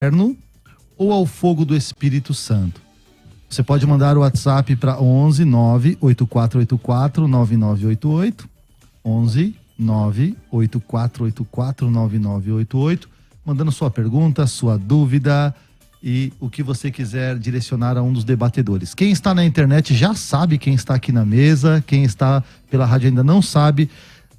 inferno ou ao fogo do Espírito Santo? Você pode mandar o WhatsApp para 11 98484 9988, 11 98484 9988, mandando sua pergunta, sua dúvida e o que você quiser direcionar a um dos debatedores. Quem está na internet já sabe quem está aqui na mesa, quem está pela rádio ainda não sabe.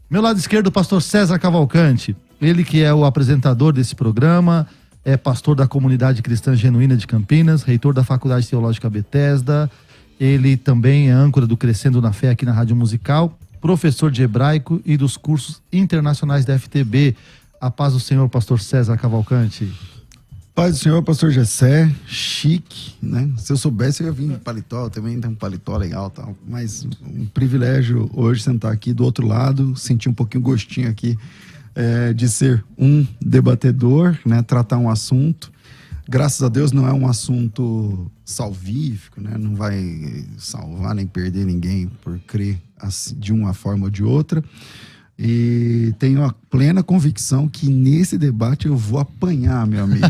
Meu lado esquerdo, o pastor César Cavalcante, ele que é o apresentador desse programa, é pastor da Comunidade Cristã Genuína de Campinas, reitor da Faculdade Teológica Bethesda, ele também é âncora do Crescendo na Fé aqui na Rádio Musical, professor de hebraico e dos cursos internacionais da FTB. A paz do Senhor, pastor César Cavalcante. Paz do Senhor, pastor Gessé, chique, né? Se eu soubesse, eu ia vir de paletó, também tem um paletó legal, tal. Mas um privilégio hoje sentar aqui do outro lado, sentir um pouquinho o gostinho aqui de ser um debatedor, né? Tratar um assunto. Graças a Deus não é um assunto salvífico, né? Não vai salvar nem perder ninguém por crer assim, de uma forma ou de outra. E tenho a plena convicção que nesse debate eu vou apanhar, meu amigo.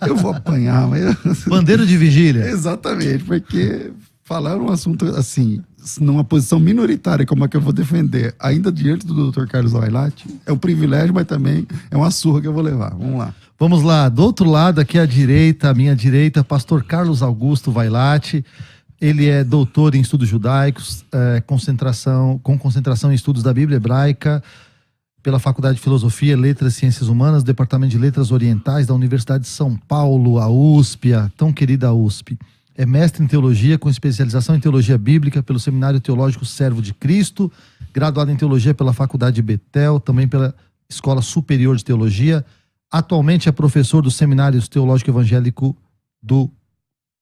Eu vou apanhar. Mas Bandeira de vigília. Exatamente, porque falar um assunto assim, numa posição minoritária como a que eu vou defender, ainda diante do Dr. Carlos Vailate, é um privilégio, mas também é uma surra que eu vou levar. Vamos lá. Vamos lá, do outro lado, aqui à direita, à minha direita, pastor Carlos Augusto Vailate. Ele é doutor em estudos judaicos, com concentração em estudos da Bíblia hebraica, pela Faculdade de Filosofia, Letras e Ciências Humanas, Departamento de Letras Orientais da Universidade de São Paulo, a USP, a tão querida USP. É mestre em teologia, com especialização em teologia bíblica pelo Seminário Teológico Servo de Cristo, graduado em teologia pela Faculdade de Betel, também pela Escola Superior de Teologia. Atualmente é professor do Seminário Teológico Evangélico do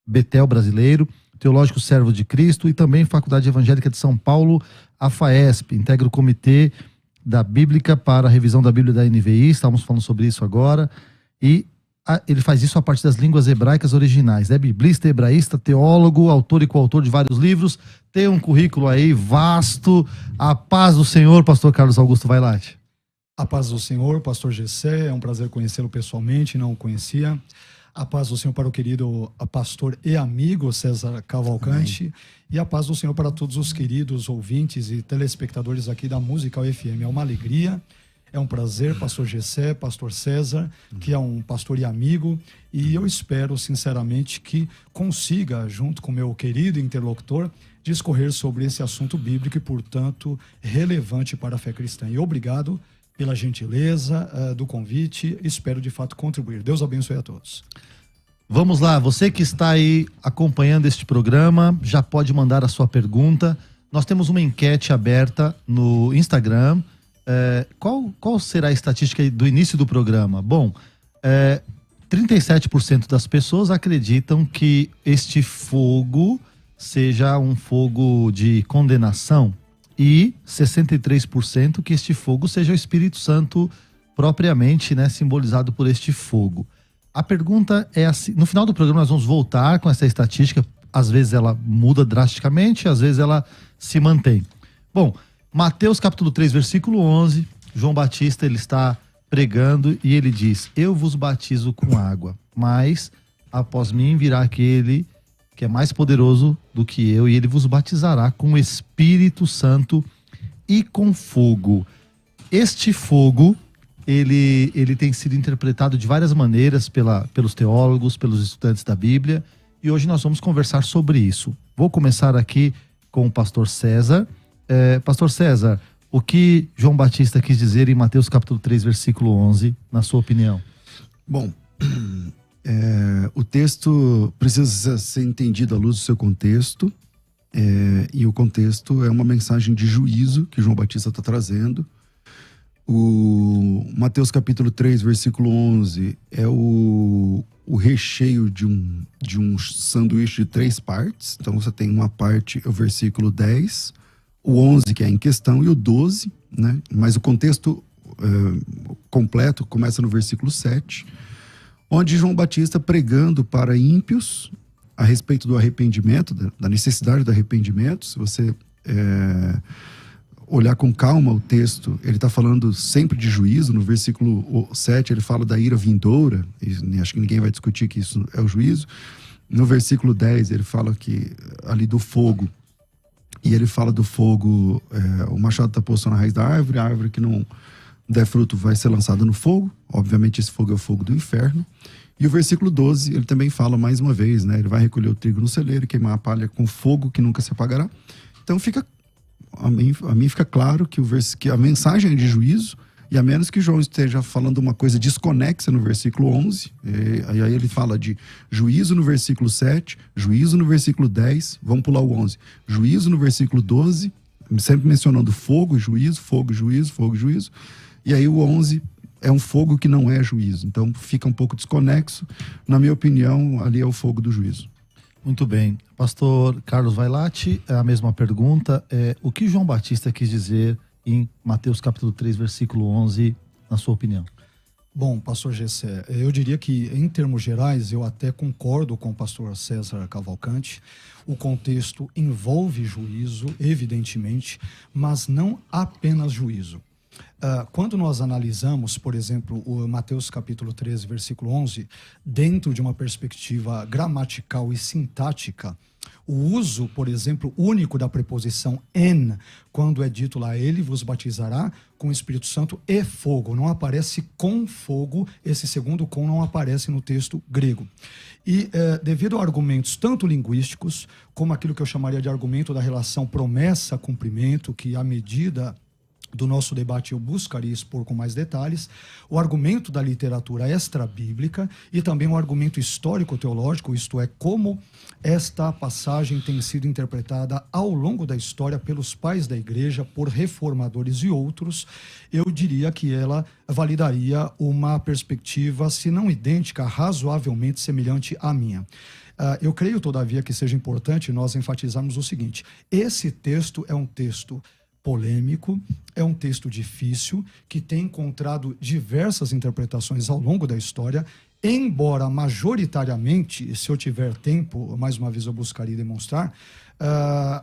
Betel brasileiro, Teológico Servo de Cristo e também Faculdade Evangélica de São Paulo, a FAESP. Integra o Comitê da Bíblica para a revisão da Bíblia da NVI, estamos falando sobre isso agora, e ele faz isso a partir das línguas hebraicas originais. É biblista, hebraísta, teólogo, autor e coautor de vários livros, tem um currículo aí vasto. A paz do Senhor, pastor Carlos Augusto Vailate. A paz do Senhor, pastor Gessé, é um prazer conhecê-lo pessoalmente, não o conhecia. A paz do Senhor para o querido pastor e amigo César Cavalcante. Amém. E a paz do Senhor para todos os queridos ouvintes e telespectadores aqui da Musical FM. É uma alegria, é um prazer, pastor Gessé, pastor César, que é um pastor e amigo. E eu espero, sinceramente, que consiga, junto com meu querido interlocutor, discorrer sobre esse assunto bíblico e, portanto, relevante para a fé cristã. E obrigado pela gentileza do convite, espero de fato contribuir. Deus abençoe a todos. Vamos lá, você que está aí acompanhando este programa, já pode mandar a sua pergunta. Nós temos uma enquete aberta no Instagram. Qual será a estatística do início do programa? Bom, 37% das pessoas acreditam que este fogo seja um fogo de condenação, e 63% que este fogo seja o Espírito Santo propriamente, né, simbolizado por este fogo. A pergunta é assim, no final do programa nós vamos voltar com essa estatística, às vezes ela muda drasticamente, às vezes ela se mantém. Bom, Mateus capítulo 3, versículo 11, João Batista ele está pregando e ele diz: eu vos batizo com água, mas após mim virá aquele que é mais poderoso do que eu, e ele vos batizará com o Espírito Santo e com fogo. Este fogo, ele tem sido interpretado de várias maneiras pelos teólogos, pelos estudantes da Bíblia, e hoje nós vamos conversar sobre isso. Vou começar aqui com o pastor César. Pastor César, o que João Batista quis dizer em Mateus capítulo 3, versículo 11, na sua opinião? Bom, o texto precisa ser entendido à luz do seu contexto, e o contexto é uma mensagem de juízo que João Batista está trazendo. O Mateus capítulo 3, versículo 11 é o recheio de um sanduíche de 3 partes. Então você tem uma parte, o versículo 10, o 11 que é em questão e o 12, né? Mas o contexto completo começa no versículo 7, onde João Batista pregando para ímpios a respeito do arrependimento, da necessidade do arrependimento. Se você olhar com calma o texto, ele está falando sempre de juízo. No versículo 7 ele fala da ira vindoura, e acho que ninguém vai discutir que isso é o juízo. No versículo 10 ele fala que ali do fogo, e ele fala do fogo, o machado está posto na raiz da árvore, a árvore que não der fruto vai ser lançada no fogo. Obviamente esse fogo é o fogo do inferno. E o versículo 12, ele também fala mais uma vez, né? Ele vai recolher o trigo no celeiro e queimar a palha com fogo que nunca se apagará. Então a mim fica claro que a mensagem é de juízo, e a menos que João esteja falando uma coisa desconexa no versículo 11, e aí ele fala de juízo no versículo 7, juízo no versículo 10, vamos pular o 11, juízo no versículo 12, sempre mencionando fogo, juízo, fogo, juízo, fogo, juízo, e aí o 11 é um fogo que não é juízo, então fica um pouco desconexo. Na minha opinião, ali é o fogo do juízo. Muito bem. Pastor Carlos Vailate, a mesma pergunta. O que João Batista quis dizer em Mateus capítulo 3, versículo 11, na sua opinião? Bom, pastor Gessé, eu diria que, em termos gerais, eu até concordo com o pastor César Cavalcante. O contexto envolve juízo, evidentemente, mas não apenas juízo. Quando nós analisamos, por exemplo, o Mateus capítulo 13, versículo 11, dentro de uma perspectiva gramatical e sintática, o uso, por exemplo, único da preposição en, quando é dito lá, ele vos batizará com o Espírito Santo e fogo. Não aparece com fogo, esse segundo com não aparece no texto grego. E devido a argumentos tanto linguísticos, como aquilo que eu chamaria de argumento da relação promessa-cumprimento, que à medida do nosso debate eu buscaria expor com mais detalhes, o argumento da literatura extra-bíblica e também o argumento histórico-teológico, isto é, como esta passagem tem sido interpretada ao longo da história pelos pais da igreja, por reformadores e outros, eu diria que ela validaria uma perspectiva, se não idêntica, razoavelmente semelhante à minha. Eu creio, todavia, que seja importante nós enfatizarmos o seguinte: esse texto é um texto polêmico, é um texto difícil, que tem encontrado diversas interpretações ao longo da história, embora majoritariamente, se eu tiver tempo, mais uma vez eu buscaria demonstrar,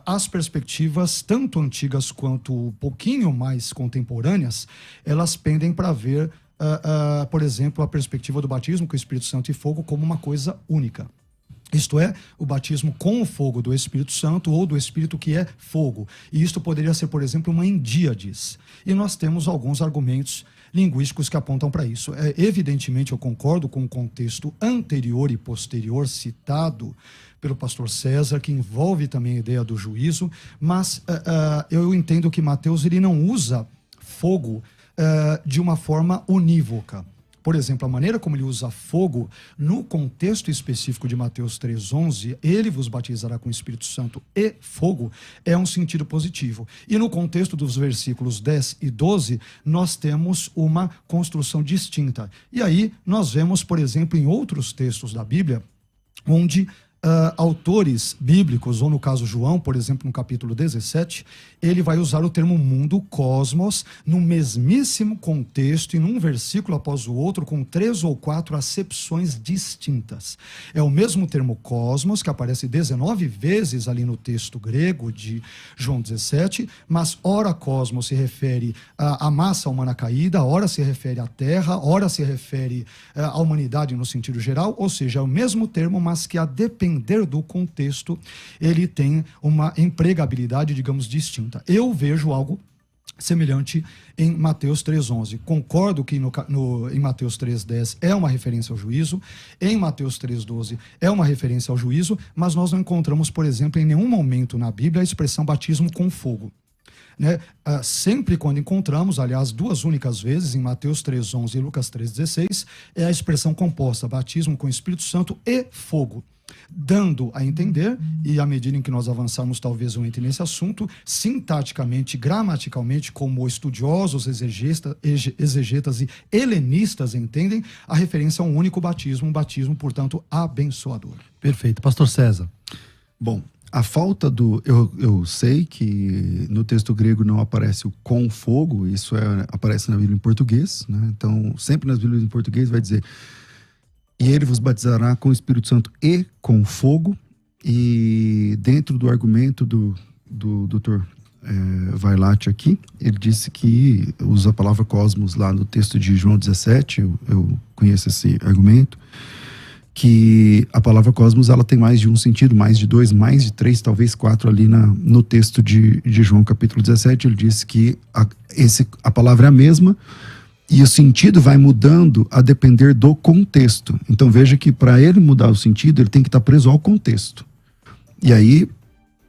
as perspectivas, tanto antigas quanto um pouquinho mais contemporâneas, elas pendem para ver, por exemplo, a perspectiva do batismo com o Espírito Santo e fogo como uma coisa única. Isto é, o batismo com o fogo do Espírito Santo ou do Espírito que é fogo. E isto poderia ser, por exemplo, uma endíades. E nós temos alguns argumentos linguísticos que apontam para isso. Evidentemente, eu concordo com o contexto anterior e posterior citado pelo pastor César, que envolve também a ideia do juízo, mas eu entendo que Mateus ele não usa fogo de uma forma unívoca. Por exemplo, a maneira como ele usa fogo, no contexto específico de Mateus 3,11, ele vos batizará com o Espírito Santo e fogo, é um sentido positivo. E no contexto dos versículos 10 e 12, nós temos uma construção distinta. E aí nós vemos, por exemplo, em outros textos da Bíblia, onde autores bíblicos, ou no caso João, por exemplo, no capítulo 17, ele vai usar o termo mundo, cosmos, no mesmíssimo contexto e num versículo após o outro, com 3 ou 4 acepções distintas. É o mesmo termo cosmos, que aparece 19 vezes ali no texto grego de João 17, mas ora cosmos se refere à massa humana caída, ora se refere à terra, ora se refere à humanidade no sentido geral, ou seja, é o mesmo termo, mas que a depender do contexto, ele tem uma empregabilidade, digamos, distinta. Eu vejo algo semelhante em Mateus 3,11. Concordo que em Mateus 3,10 é uma referência ao juízo, em Mateus 3,12 é uma referência ao juízo, mas nós não encontramos, por exemplo, em nenhum momento na Bíblia a expressão batismo com fogo. Né? Sempre quando encontramos, aliás, 2 únicas vezes, em Mateus 3,11 e Lucas 3,16, é a expressão composta, batismo com Espírito Santo e fogo, dando a entender, e à medida em que nós avançarmos talvez eu entre nesse assunto, sintaticamente, gramaticalmente, como estudiosos, exegetas e helenistas entendem, a referência a um único batismo, um batismo, portanto, abençoador. Perfeito. Pastor César. Bom, a falta do... Eu sei que no texto grego não aparece o com fogo, isso aparece na Bíblia em português, né? Então, sempre nas Bíblias em português vai dizer: e ele vos batizará com o Espírito Santo e com fogo. E dentro do argumento do doutor Vailate aqui, ele disse que usa a palavra cosmos lá no texto de João 17, eu conheço esse argumento, que a palavra cosmos ela tem mais de um sentido, mais de dois, mais de três, talvez quatro ali no texto de João capítulo 17, ele diz que a palavra é a mesma e o sentido vai mudando a depender do contexto. Então veja que para ele mudar o sentido, ele tem que estar preso ao contexto. E aí,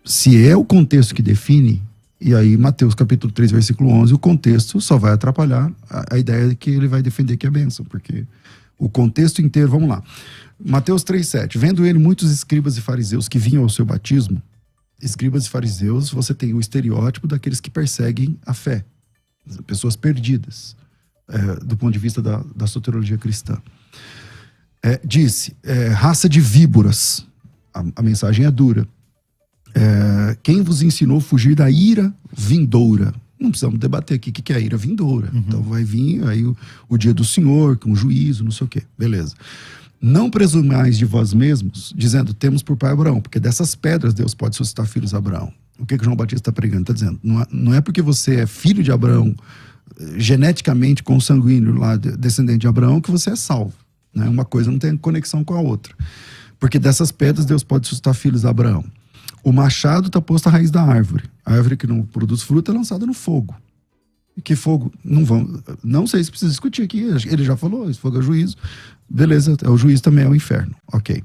se é o contexto que define, e aí Mateus capítulo 3, versículo 11, o contexto só vai atrapalhar a ideia de que ele vai defender que é bênção, porque o contexto inteiro, vamos lá. Mateus 3,7, vendo ele muitos escribas e fariseus que vinham ao seu batismo, escribas e fariseus, você tem o estereótipo daqueles que perseguem a fé, pessoas perdidas, do ponto de vista da soteriologia cristã. Disse, raça de víboras, a mensagem é dura, quem vos ensinou a fugir da ira vindoura? Não precisamos debater aqui o que é a ira vindoura. Uhum. Então vai vir aí o dia do Senhor, com juízo, não sei o quê. Beleza. Não presumais de vós mesmos, dizendo, temos por pai Abraão, porque dessas pedras Deus pode suscitar filhos a Abraão. O que João Batista está pregando? Está dizendo, não é porque você é filho de Abraão, geneticamente consanguíneo, lá, descendente de Abraão, que você é salvo. Né? Uma coisa não tem conexão com a outra. Porque dessas pedras Deus pode suscitar filhos a Abraão. O machado está posto à raiz da árvore. A árvore que não produz fruto é lançada no fogo. Que fogo? Não sei se precisa discutir aqui. Ele já falou, esse fogo é juízo. Beleza, o juízo também é o inferno. Ok.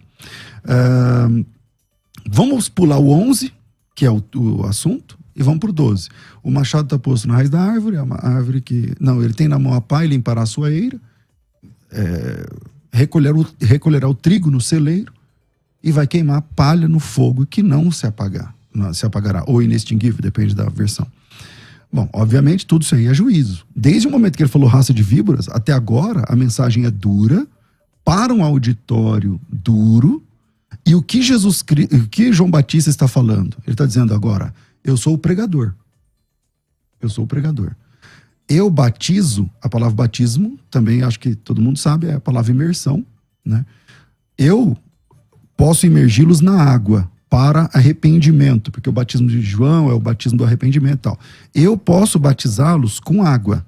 Vamos pular o 11, que é o assunto, e vamos para o 12. O machado está posto na raiz da árvore, a árvore que... Não, ele tem na mão a pá e limpará a sua eira, recolherá o trigo no celeiro e vai queimar palha no fogo que não se apagará, ou inextinguível, depende da versão. Bom, obviamente tudo isso aí é juízo. Desde o momento que ele falou raça de víboras, até agora a mensagem é dura, para um auditório duro, e o que João Batista está falando? Ele está dizendo agora, eu sou o pregador. Eu sou o pregador. Eu batizo, a palavra batismo, também acho que todo mundo sabe, é a palavra imersão, né? Eu posso imergi-los na água para arrependimento, porque o batismo de João é o batismo do arrependimento e tal. Eu posso batizá-los com água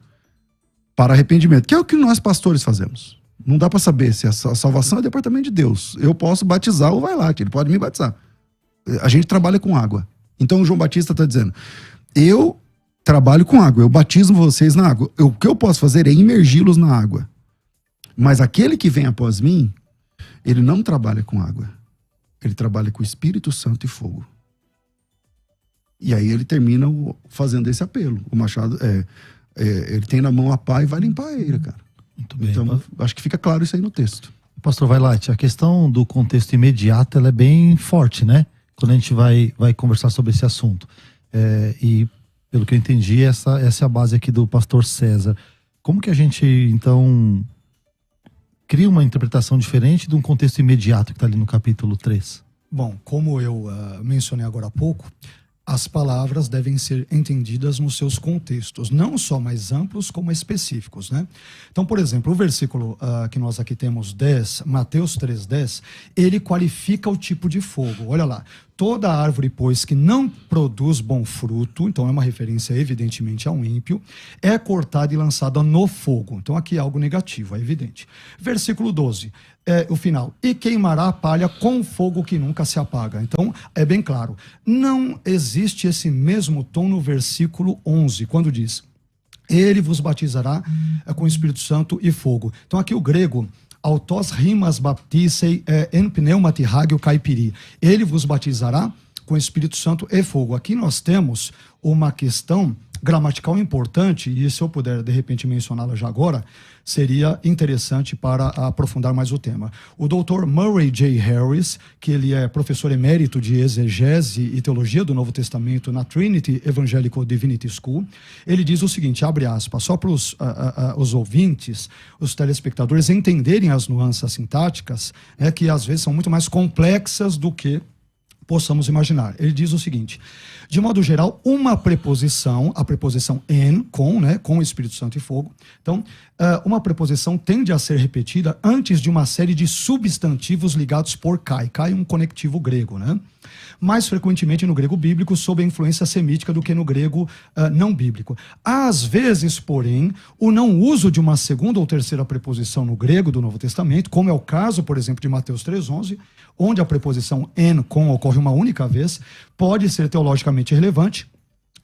para arrependimento, que é o que nós pastores fazemos. Não dá para saber se a salvação é departamento de Deus. Eu posso batizar o Vailate, ele pode me batizar. A gente trabalha com água. Então o João Batista está dizendo, eu trabalho com água, eu batizo vocês na água. O que eu posso fazer é imergi-los na água. Mas aquele que vem após mim, ele não trabalha com água. Ele trabalha com o Espírito Santo e fogo. E aí ele termina fazendo esse apelo. O machado, ele tem na mão a pá e vai limpar a eira, cara. Muito bem. Então, acho que fica claro isso aí no texto. Pastor Vailate, a questão do contexto imediato, ela é bem forte, né? Quando a gente vai conversar sobre esse assunto. E, pelo que eu entendi, essa é a base aqui do pastor César. Como que a gente, então, cria uma interpretação diferente de um contexto imediato que está ali no capítulo 3? Bom, como eu mencionei agora há pouco, as palavras devem ser entendidas nos seus contextos, não só mais amplos como específicos, né? Então, por exemplo, o versículo que nós aqui temos 10, Mateus 3,10, ele qualifica o tipo de fogo. Olha lá, toda árvore, pois, que não produz bom fruto, então é uma referência evidentemente ao ímpio, é cortada e lançada no fogo. Então aqui é algo negativo, é evidente. Versículo 12, o final, e queimará a palha com fogo que nunca se apaga. Então é bem claro, não existe esse mesmo tom no versículo 11, quando diz, ele vos batizará com o Espírito Santo e fogo. Então aqui o grego, autos rimas baptisei en pneumati hagio caipiri. Ele vos batizará com Espírito Santo e fogo. Aqui nós temos uma questão gramatical importante, e se eu puder de repente mencioná-la já agora, seria interessante para aprofundar mais o tema. O Dr. Murray J. Harris, que ele é professor emérito de exegese e teologia do Novo Testamento na Trinity Evangelical Divinity School, ele diz o seguinte, abre aspas, só para os ouvintes, os telespectadores entenderem as nuances sintáticas, que às vezes são muito mais complexas do que possamos imaginar. Ele diz o seguinte: de modo geral, uma preposição, a preposição en, com, né, com o Espírito Santo e fogo. Então, uma preposição tende a ser repetida antes de uma série de substantivos ligados por kai. Kai é um conectivo grego, né? Mais frequentemente no grego bíblico, sob a influência semítica do que no grego não bíblico. Às vezes, porém, o não uso de uma segunda ou terceira preposição no grego do Novo Testamento, como é o caso, por exemplo, de Mateus 3,11, onde a preposição en, com, ocorre uma única vez, pode ser teologicamente relevante,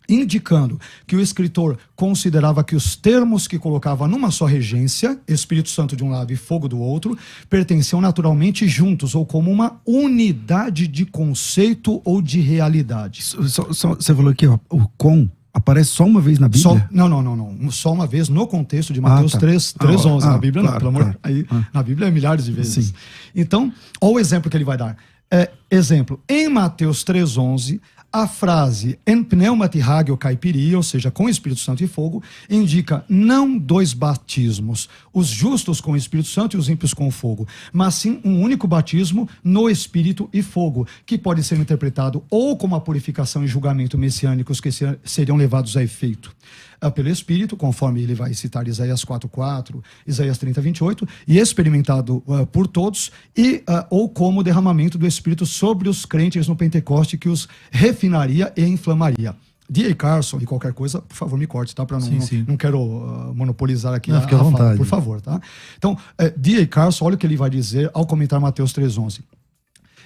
indicando que o escritor considerava que os termos que colocava numa só regência, Espírito Santo de um lado e fogo do outro, pertenciam naturalmente juntos, ou como uma unidade de conceito ou de realidade. Você falou que o com aparece só uma vez na Bíblia? Não. Só uma vez no contexto de Mateus 3:11. Na Bíblia claro, não, pelo amor. Claro. Aí, na Bíblia é milhares de vezes. Sim. Então, olha o exemplo que ele vai dar. Exemplo, em Mateus 3:11, a frase en pneumati hagio caipiri, ou seja, com Espírito Santo e fogo, indica não dois batismos, os justos com o Espírito Santo e os ímpios com fogo, mas sim um único batismo no Espírito e fogo, que pode ser interpretado ou como a purificação e julgamento messiânicos que seriam levados a efeito pelo Espírito, conforme ele vai citar Isaías 4:4, Isaías 30:28, e experimentado por todos, ou como o derramamento do Espírito sobre os crentes no Pentecoste, que os refinaria e inflamaria. D.A. Carson, e qualquer coisa, por favor, me corte, tá? Não quero monopolizar aqui a fala, vontade, por favor, tá? Então, D.A. Carson, olha o que ele vai dizer ao comentar Mateus 3:11.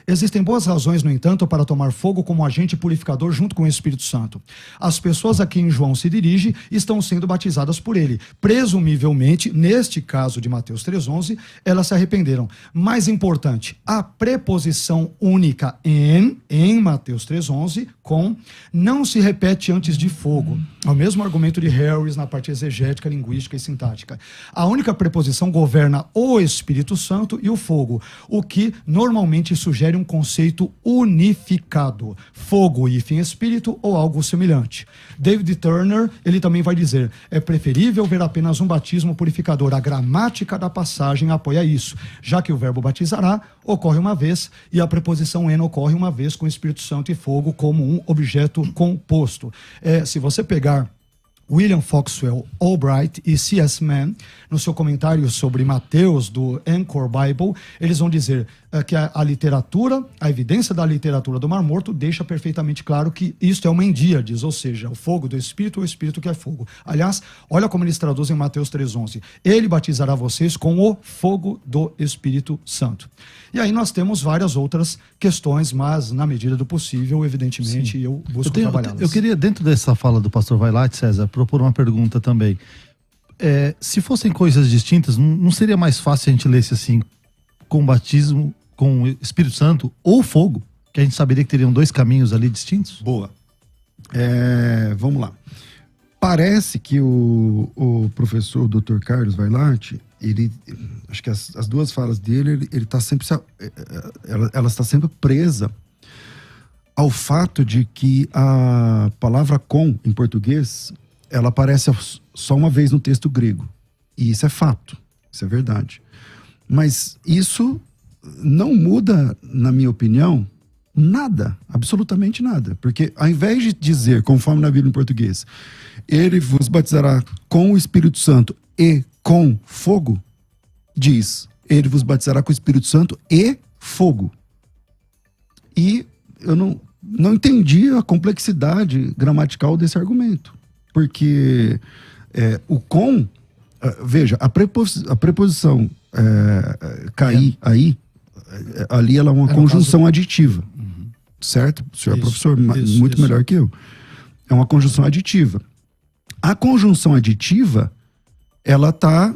Existem boas razões, no entanto, para tomar fogo como agente purificador junto com o Espírito Santo. As pessoas a quem João se dirige estão sendo batizadas por ele. Presumivelmente, neste caso de Mateus 3:11, elas se arrependeram. Mais importante, a preposição única em Mateus 3:11, com, não se repete antes de fogo. É o mesmo argumento de Harris na parte exegética, linguística e sintática. A única preposição governa o Espírito Santo e o fogo, o que normalmente sugere um conceito unificado, fogo e espírito ou algo semelhante. David Turner, ele também vai dizer, é preferível ver apenas um batismo purificador. A gramática da passagem apoia isso, já que o verbo batizará ocorre uma vez e a preposição en ocorre uma vez com Espírito Santo e fogo como um objeto composto. Se você pegar William Foxwell Albright e C.S. Mann, no seu comentário sobre Mateus, do Anchor Bible, eles vão dizer que a literatura, a evidência da literatura do Mar Morto deixa perfeitamente claro que isto é uma endíades, ou seja, o fogo do Espírito ou o Espírito que é fogo. Aliás, olha como eles traduzem Mateus 3:11. Ele batizará vocês com o fogo do Espírito Santo. E aí nós temos várias outras questões, mas na medida do possível, evidentemente, eu busco trabalhá-las. Eu queria, dentro dessa fala do pastor Vailate, César, propor uma pergunta também. Se fossem coisas distintas, não seria mais fácil a gente lesse assim, com batismo, com o Espírito Santo ou fogo? Que a gente saberia que teriam dois caminhos ali distintos? Boa. Vamos lá. Parece que o professor, o Dr. Carlos Vailate, acho que as duas falas dele, ele tá sempre, ela está sempre presa ao fato de que a palavra com, em português, ela aparece só uma vez no texto grego. E isso é fato, isso é verdade. Mas isso não muda, na minha opinião, nada, absolutamente nada. Porque ao invés de dizer, conforme na Bíblia em português, ele vos batizará com o Espírito Santo e com fogo, diz, ele vos batizará com o Espírito Santo e fogo. E eu não entendi a complexidade gramatical desse argumento. Porque o com, veja, a preposição cair aí, ali ela é uma conjunção aditiva. Uhum. Certo? O senhor é professor muito melhor que eu. É uma conjunção aditiva. A conjunção aditiva, ela está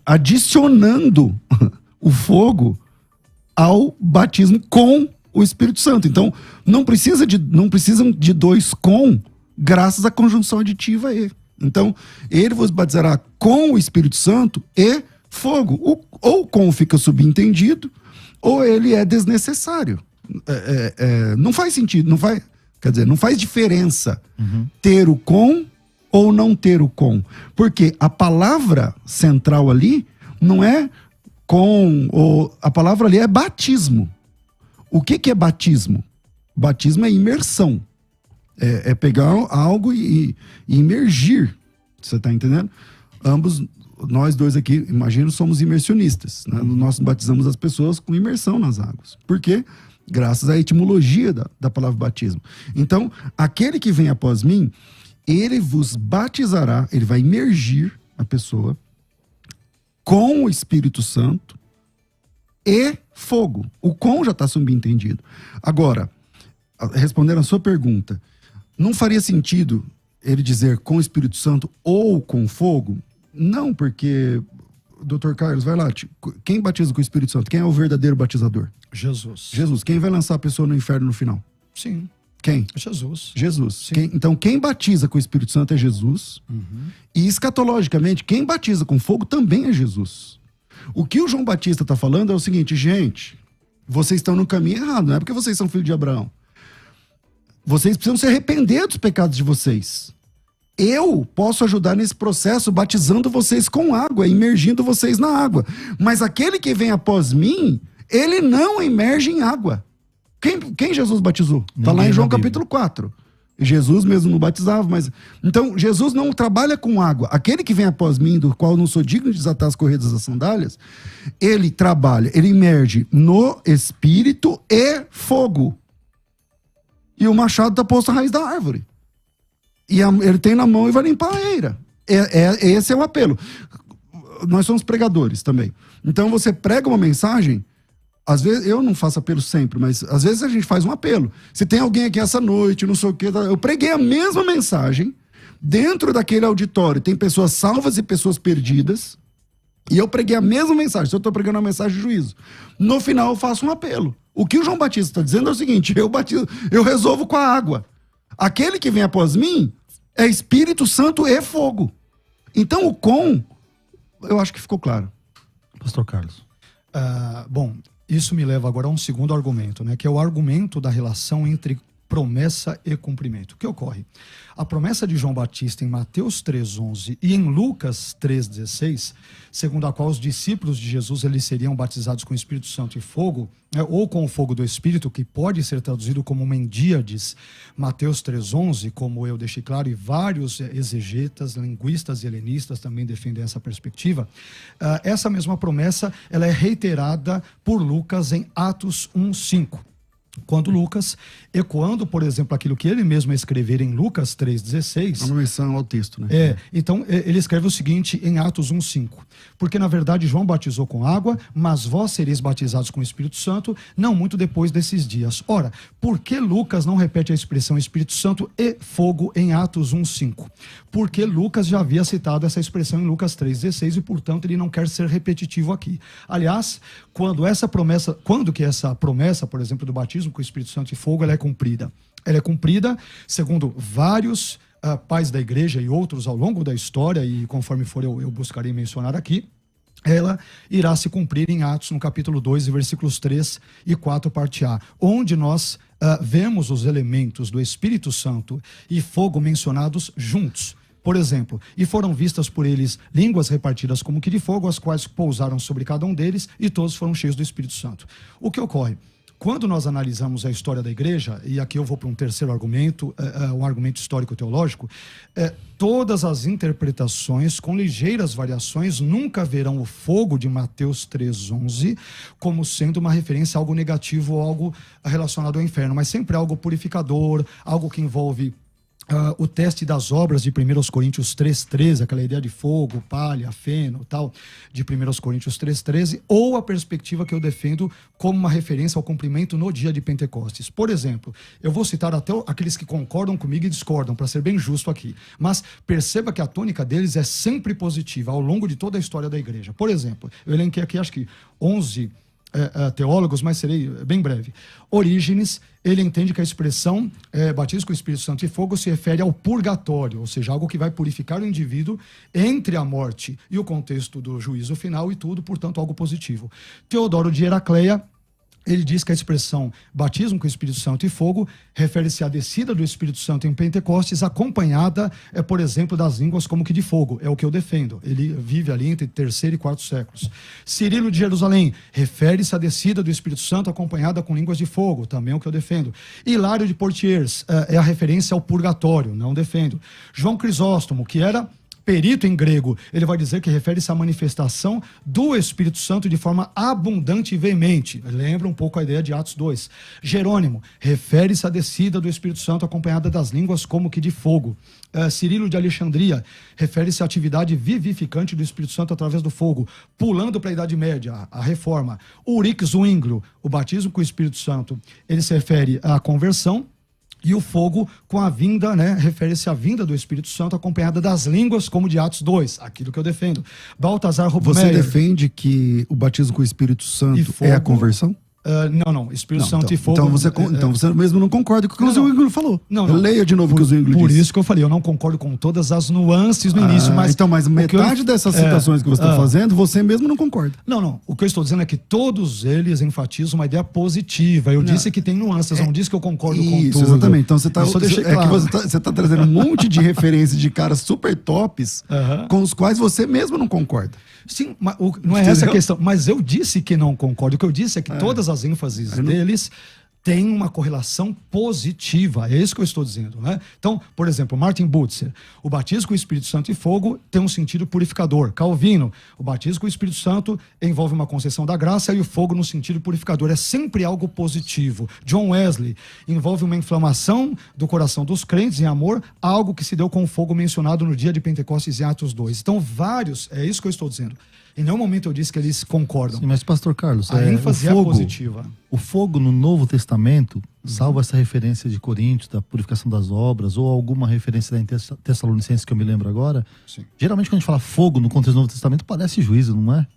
adicionando o fogo ao batismo com o Espírito Santo. Então, não precisam de dois com, graças à conjunção aditiva e. Então, ele vos batizará com o Espírito Santo e fogo. Ou com fica subentendido, ou ele é desnecessário. Não faz sentido, não faz diferença ter o com ou não ter o com. Porque a palavra central ali não é com, a palavra ali é batismo. O que é batismo? Batismo é imersão. É pegar algo e imergir. Você está entendendo? Ambos, nós dois aqui, imagino, somos imersionistas. Né? Nós batizamos as pessoas com imersão nas águas. Por quê? Graças à etimologia da palavra batismo. Então, aquele que vem após mim, ele vos batizará, ele vai imergir a pessoa com o Espírito Santo e fogo. O com já está subentendido. Agora, respondendo a sua pergunta, não faria sentido ele dizer com o Espírito Santo ou com fogo? Não, porque, Dr. Carlos, vai lá, quem batiza com o Espírito Santo? Quem é o verdadeiro batizador? Jesus. Jesus. Quem vai lançar a pessoa no inferno no final? Sim. Quem? Jesus. Jesus. Então, quem batiza com o Espírito Santo é Jesus. E, escatologicamente, quem batiza com fogo também é Jesus. O que o João Batista está falando é o seguinte, gente, vocês estão no caminho errado, não é porque vocês são filhos de Abraão. Vocês precisam se arrepender dos pecados de vocês. Eu posso ajudar nesse processo batizando vocês com água, imergindo vocês na água. Mas aquele que vem após mim, ele não emerge em água. Quem Jesus batizou? Está lá em João capítulo 4. Jesus mesmo não batizava, mas... Então, Jesus não trabalha com água. Aquele que vem após mim, do qual não sou digno de desatar as correias das sandálias, ele trabalha, ele emerge no Espírito e fogo. E o machado está posto à raiz da árvore. E ele tem na mão e vai limpar a eira. Esse é o apelo. Nós somos pregadores também. Então, você prega uma mensagem... Às vezes, eu não faço apelo sempre, mas às vezes a gente faz um apelo. Se tem alguém aqui essa noite, não sei o quê, eu preguei a mesma mensagem dentro daquele auditório. Tem pessoas salvas e pessoas perdidas. E eu preguei a mesma mensagem. Se eu estou pregando uma mensagem de juízo, no final eu faço um apelo. O que o João Batista está dizendo é o seguinte, eu resolvo com a água. Aquele que vem após mim é Espírito Santo e fogo. Então o com, eu acho que ficou claro. Pastor Carlos. Bom, isso me leva agora a um segundo argumento, né, que é o argumento da relação entre promessa e cumprimento. O que ocorre? A promessa de João Batista em Mateus 3,11 e em Lucas 3,16, segundo a qual os discípulos de Jesus eles seriam batizados com o Espírito Santo e fogo, né, ou com o fogo do Espírito, que pode ser traduzido como mendíades, Mateus 3,11, como eu deixei claro, e vários exegetas, linguistas e helenistas também defendem essa perspectiva. Essa mesma promessa ela é reiterada por Lucas em Atos 1,5. Quando Lucas, ecoando, por exemplo, aquilo que ele mesmo escrever em Lucas 3,16... É uma menção ao texto, né? Então ele escreve o seguinte em Atos 1,5. Porque, na verdade, João batizou com água, mas vós sereis batizados com o Espírito Santo, não muito depois desses dias. Ora, por que Lucas não repete a expressão Espírito Santo e fogo em Atos 1,5? Porque Lucas já havia citado essa expressão em Lucas 3,16 e, portanto, ele não quer ser repetitivo aqui. Aliás, quando que essa promessa, por exemplo, do batismo com o Espírito Santo e fogo, ela é cumprida? Ela é cumprida, segundo vários pais da igreja e outros ao longo da história, e conforme for eu buscarei mencionar aqui, ela irá se cumprir em Atos, no capítulo 2, versículos 3 e 4, parte A, onde nós vemos os elementos do Espírito Santo e fogo mencionados juntos. Por exemplo, e foram vistas por eles línguas repartidas como que de fogo, as quais pousaram sobre cada um deles, e todos foram cheios do Espírito Santo. O que ocorre? Quando nós analisamos a história da igreja, e aqui eu vou para um terceiro argumento, um argumento histórico-teológico, todas as interpretações, com ligeiras variações, nunca verão o fogo de Mateus 3,11 como sendo uma referência a algo negativo ou algo relacionado ao inferno, mas sempre algo purificador, algo que envolve o teste das obras de 1 Coríntios 3,13, aquela ideia de fogo, palha, feno, tal, de 1 Coríntios 3,13, ou a perspectiva que eu defendo como uma referência ao cumprimento no dia de Pentecostes. Por exemplo, eu vou citar até aqueles que concordam comigo e discordam, para ser bem justo aqui, mas perceba que a tônica deles é sempre positiva ao longo de toda a história da igreja. Por exemplo, eu elenquei aqui acho que 11 teólogos, mas serei bem breve. Orígenes, ele entende que a expressão batismo com o Espírito Santo e fogo se refere ao purgatório, ou seja, algo que vai purificar o indivíduo entre a morte e o contexto do juízo final e tudo, portanto, algo positivo. Teodoro de Heracleia ele diz que a expressão batismo com o Espírito Santo e fogo refere-se à descida do Espírito Santo em Pentecostes, acompanhada, por exemplo, das línguas como que de fogo. É o que eu defendo. Ele vive ali entre 3º e 4º séculos. Cirilo de Jerusalém refere-se à descida do Espírito Santo acompanhada com línguas de fogo. Também é o que eu defendo. Hilário de Poitiers é a referência ao purgatório. Não defendo. João Crisóstomo, que era perito em grego, ele vai dizer que refere-se à manifestação do Espírito Santo de forma abundante e veemente. Lembra um pouco a ideia de Atos 2. Jerônimo, refere-se à descida do Espírito Santo acompanhada das línguas como que de fogo. Cirilo de Alexandria, refere-se à atividade vivificante do Espírito Santo através do fogo. Pulando para a Idade Média, a Reforma. Ulrich Zwinglio, o batismo com o Espírito Santo, ele se refere à conversão. E o fogo com a vinda, refere-se à vinda do Espírito Santo acompanhada das línguas, como de Atos 2, aquilo que eu defendo. Baltazar Hubmeier. Você defende que o batismo com o Espírito Santo fogo, é a conversão? Não. Espírito Santo e fogo. Então você mesmo não concorda com o que o Zwinglio falou. Não. Leia de novo o que o Zwinglio disse. Por isso que eu falei, eu não concordo com todas as nuances no início. Mas metade dessas citações que você está fazendo, você mesmo não concorda. Não. O que eu estou dizendo é que todos eles enfatizam uma ideia positiva. Eu disse que tem nuances, não disse que eu concordo com tudo. Isso, exatamente. Então você está claro. você tá trazendo um monte de referências de caras super tops com os quais você mesmo não concorda. Sim, mas não é essa a questão. Mas eu disse que não concordo. O que eu disse é que todas as ênfases deles têm uma correlação positiva. É isso que eu estou dizendo, né? Então, por exemplo, Martin Butzer, o batismo com o Espírito Santo e fogo tem um sentido purificador. Calvino, o batismo com o Espírito Santo envolve uma concessão da graça e o fogo no sentido purificador. É sempre algo positivo. John Wesley, envolve uma inflamação do coração dos crentes em amor, algo que se deu com o fogo mencionado no dia de Pentecostes em Atos 2. Então, é isso que eu estou dizendo. Em nenhum momento eu disse que eles concordam. Sim, mas pastor Carlos, a ênfase é positiva. O fogo no Novo Testamento, salvo essa referência de Coríntios, da purificação das obras, ou alguma referência da Tessalonicenses que eu me lembro agora, geralmente quando a gente fala fogo no contexto do Novo Testamento, parece juízo, não é?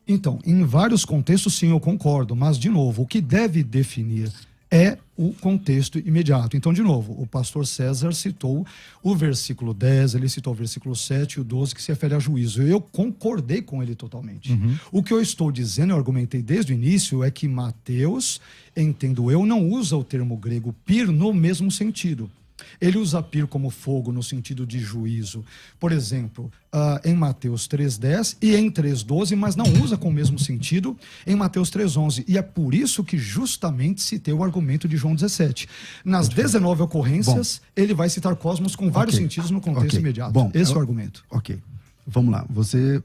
Então, em vários contextos sim, eu concordo, mas de novo, o que deve definir é o contexto imediato. Então, de novo, o pastor César citou o versículo 10, ele citou o versículo 7 e o 12, que se refere a juízo. Eu concordei com ele totalmente. O que eu estou dizendo, eu argumentei desde o início, é que Mateus, entendo eu, não usa o termo grego pir no mesmo sentido. Ele usa pir como fogo no sentido de juízo. Por exemplo, em Mateus 3,10 e em 3,12, mas não usa com o mesmo sentido em Mateus 3,11. E é por isso que justamente citei o argumento de João 17. Nas 19 ocorrências, ele vai citar cosmos com vários sentidos no contexto imediato. Esse é o argumento. Ok. Vamos lá. Você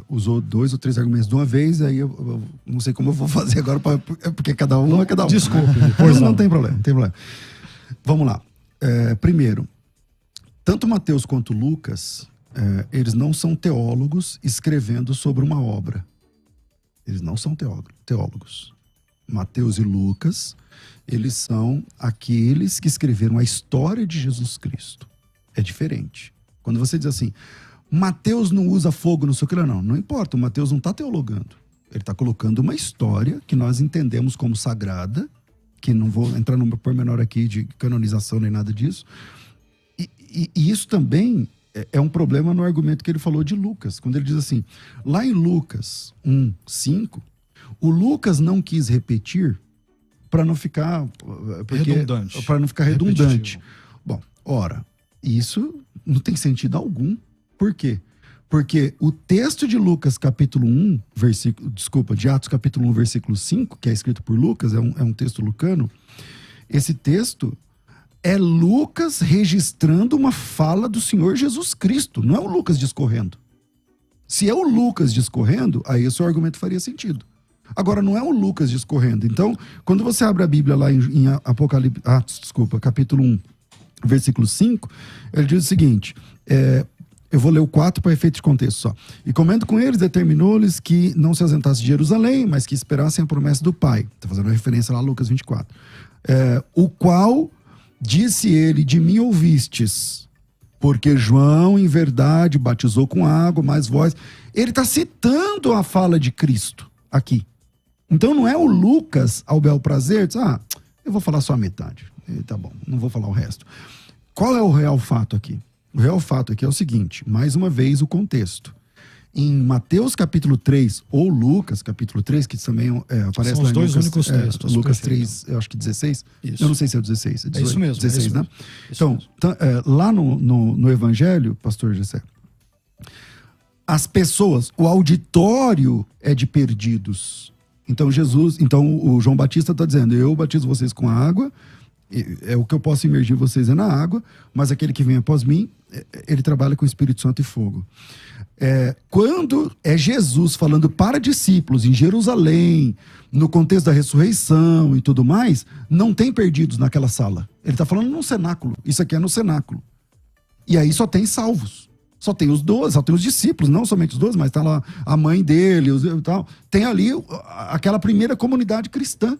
usou 2 ou 3 argumentos de uma vez, aí eu não sei como eu vou fazer agora, porque cada um é cada um. Desculpe. Pois não tem problema, não tem problema. Vamos lá. Primeiro, tanto Mateus quanto Lucas, eles não são teólogos escrevendo sobre uma obra. Eles não são teólogos. Mateus e Lucas, eles são aqueles que escreveram a história de Jesus Cristo. É diferente. Quando você diz assim, Mateus não usa fogo no seu crânio, não importa, o Mateus não está teologando. Ele está colocando uma história que nós entendemos como sagrada, que não vou entrar no pormenor aqui de canonização nem nada disso. E isso também é um problema no argumento que ele falou de Lucas, quando ele diz assim, lá em Lucas 1:5, o Lucas não quis repetir para não ficar redundante. Para não ficar redundante. Bom, ora, isso não tem sentido algum. Por quê? Porque o texto de Lucas capítulo 1, de Atos capítulo 1, versículo 5, que é escrito por Lucas, é um texto lucano, esse texto é Lucas registrando uma fala do Senhor Jesus Cristo, não é o Lucas discorrendo. Se é o Lucas discorrendo, aí o seu argumento faria sentido. Agora, não é o Lucas discorrendo. Então, quando você abre a Bíblia lá em Apocalipse, capítulo 1, versículo 5, ele diz o seguinte, eu vou ler o 4 para efeito de contexto só. E comendo com eles, determinou-lhes que não se ausentasse de Jerusalém, mas que esperassem a promessa do Pai. Está fazendo uma referência lá a Lucas 24. O qual disse ele, de mim ouvistes, porque João, em verdade, batizou com água, mas vós... Ele está citando a fala de Cristo aqui. Então não é o Lucas, ao bel prazer, diz, eu vou falar só a metade. Tá bom, não vou falar o resto. Qual é o real fato aqui? O real fato aqui é o seguinte, mais uma vez o contexto. em Mateus capítulo 3 ou Lucas capítulo 3, que também aparece São lá os dois Lucas, únicos textos. Lucas Perfeito. 3, eu acho que 16. Isso. Eu não sei se é o 16. É 18, É isso mesmo. 16, é isso né? mesmo. Isso Então, mesmo. lá no Evangelho, pastor Gessé, as pessoas, o auditório é de perdidos. Então o João Batista está dizendo, eu batizo vocês com água, é o que eu posso imergir vocês na água, mas aquele que vem após mim, ele trabalha com o Espírito Santo e fogo. Quando é Jesus falando para discípulos em Jerusalém, no contexto da ressurreição e tudo mais, não tem perdidos naquela sala. Ele está falando num cenáculo. Isso aqui é no cenáculo. E aí só tem salvos. Só tem os 12, só tem os discípulos, não somente os 12, mas está lá a mãe dele e tal. Tem ali aquela primeira comunidade cristã.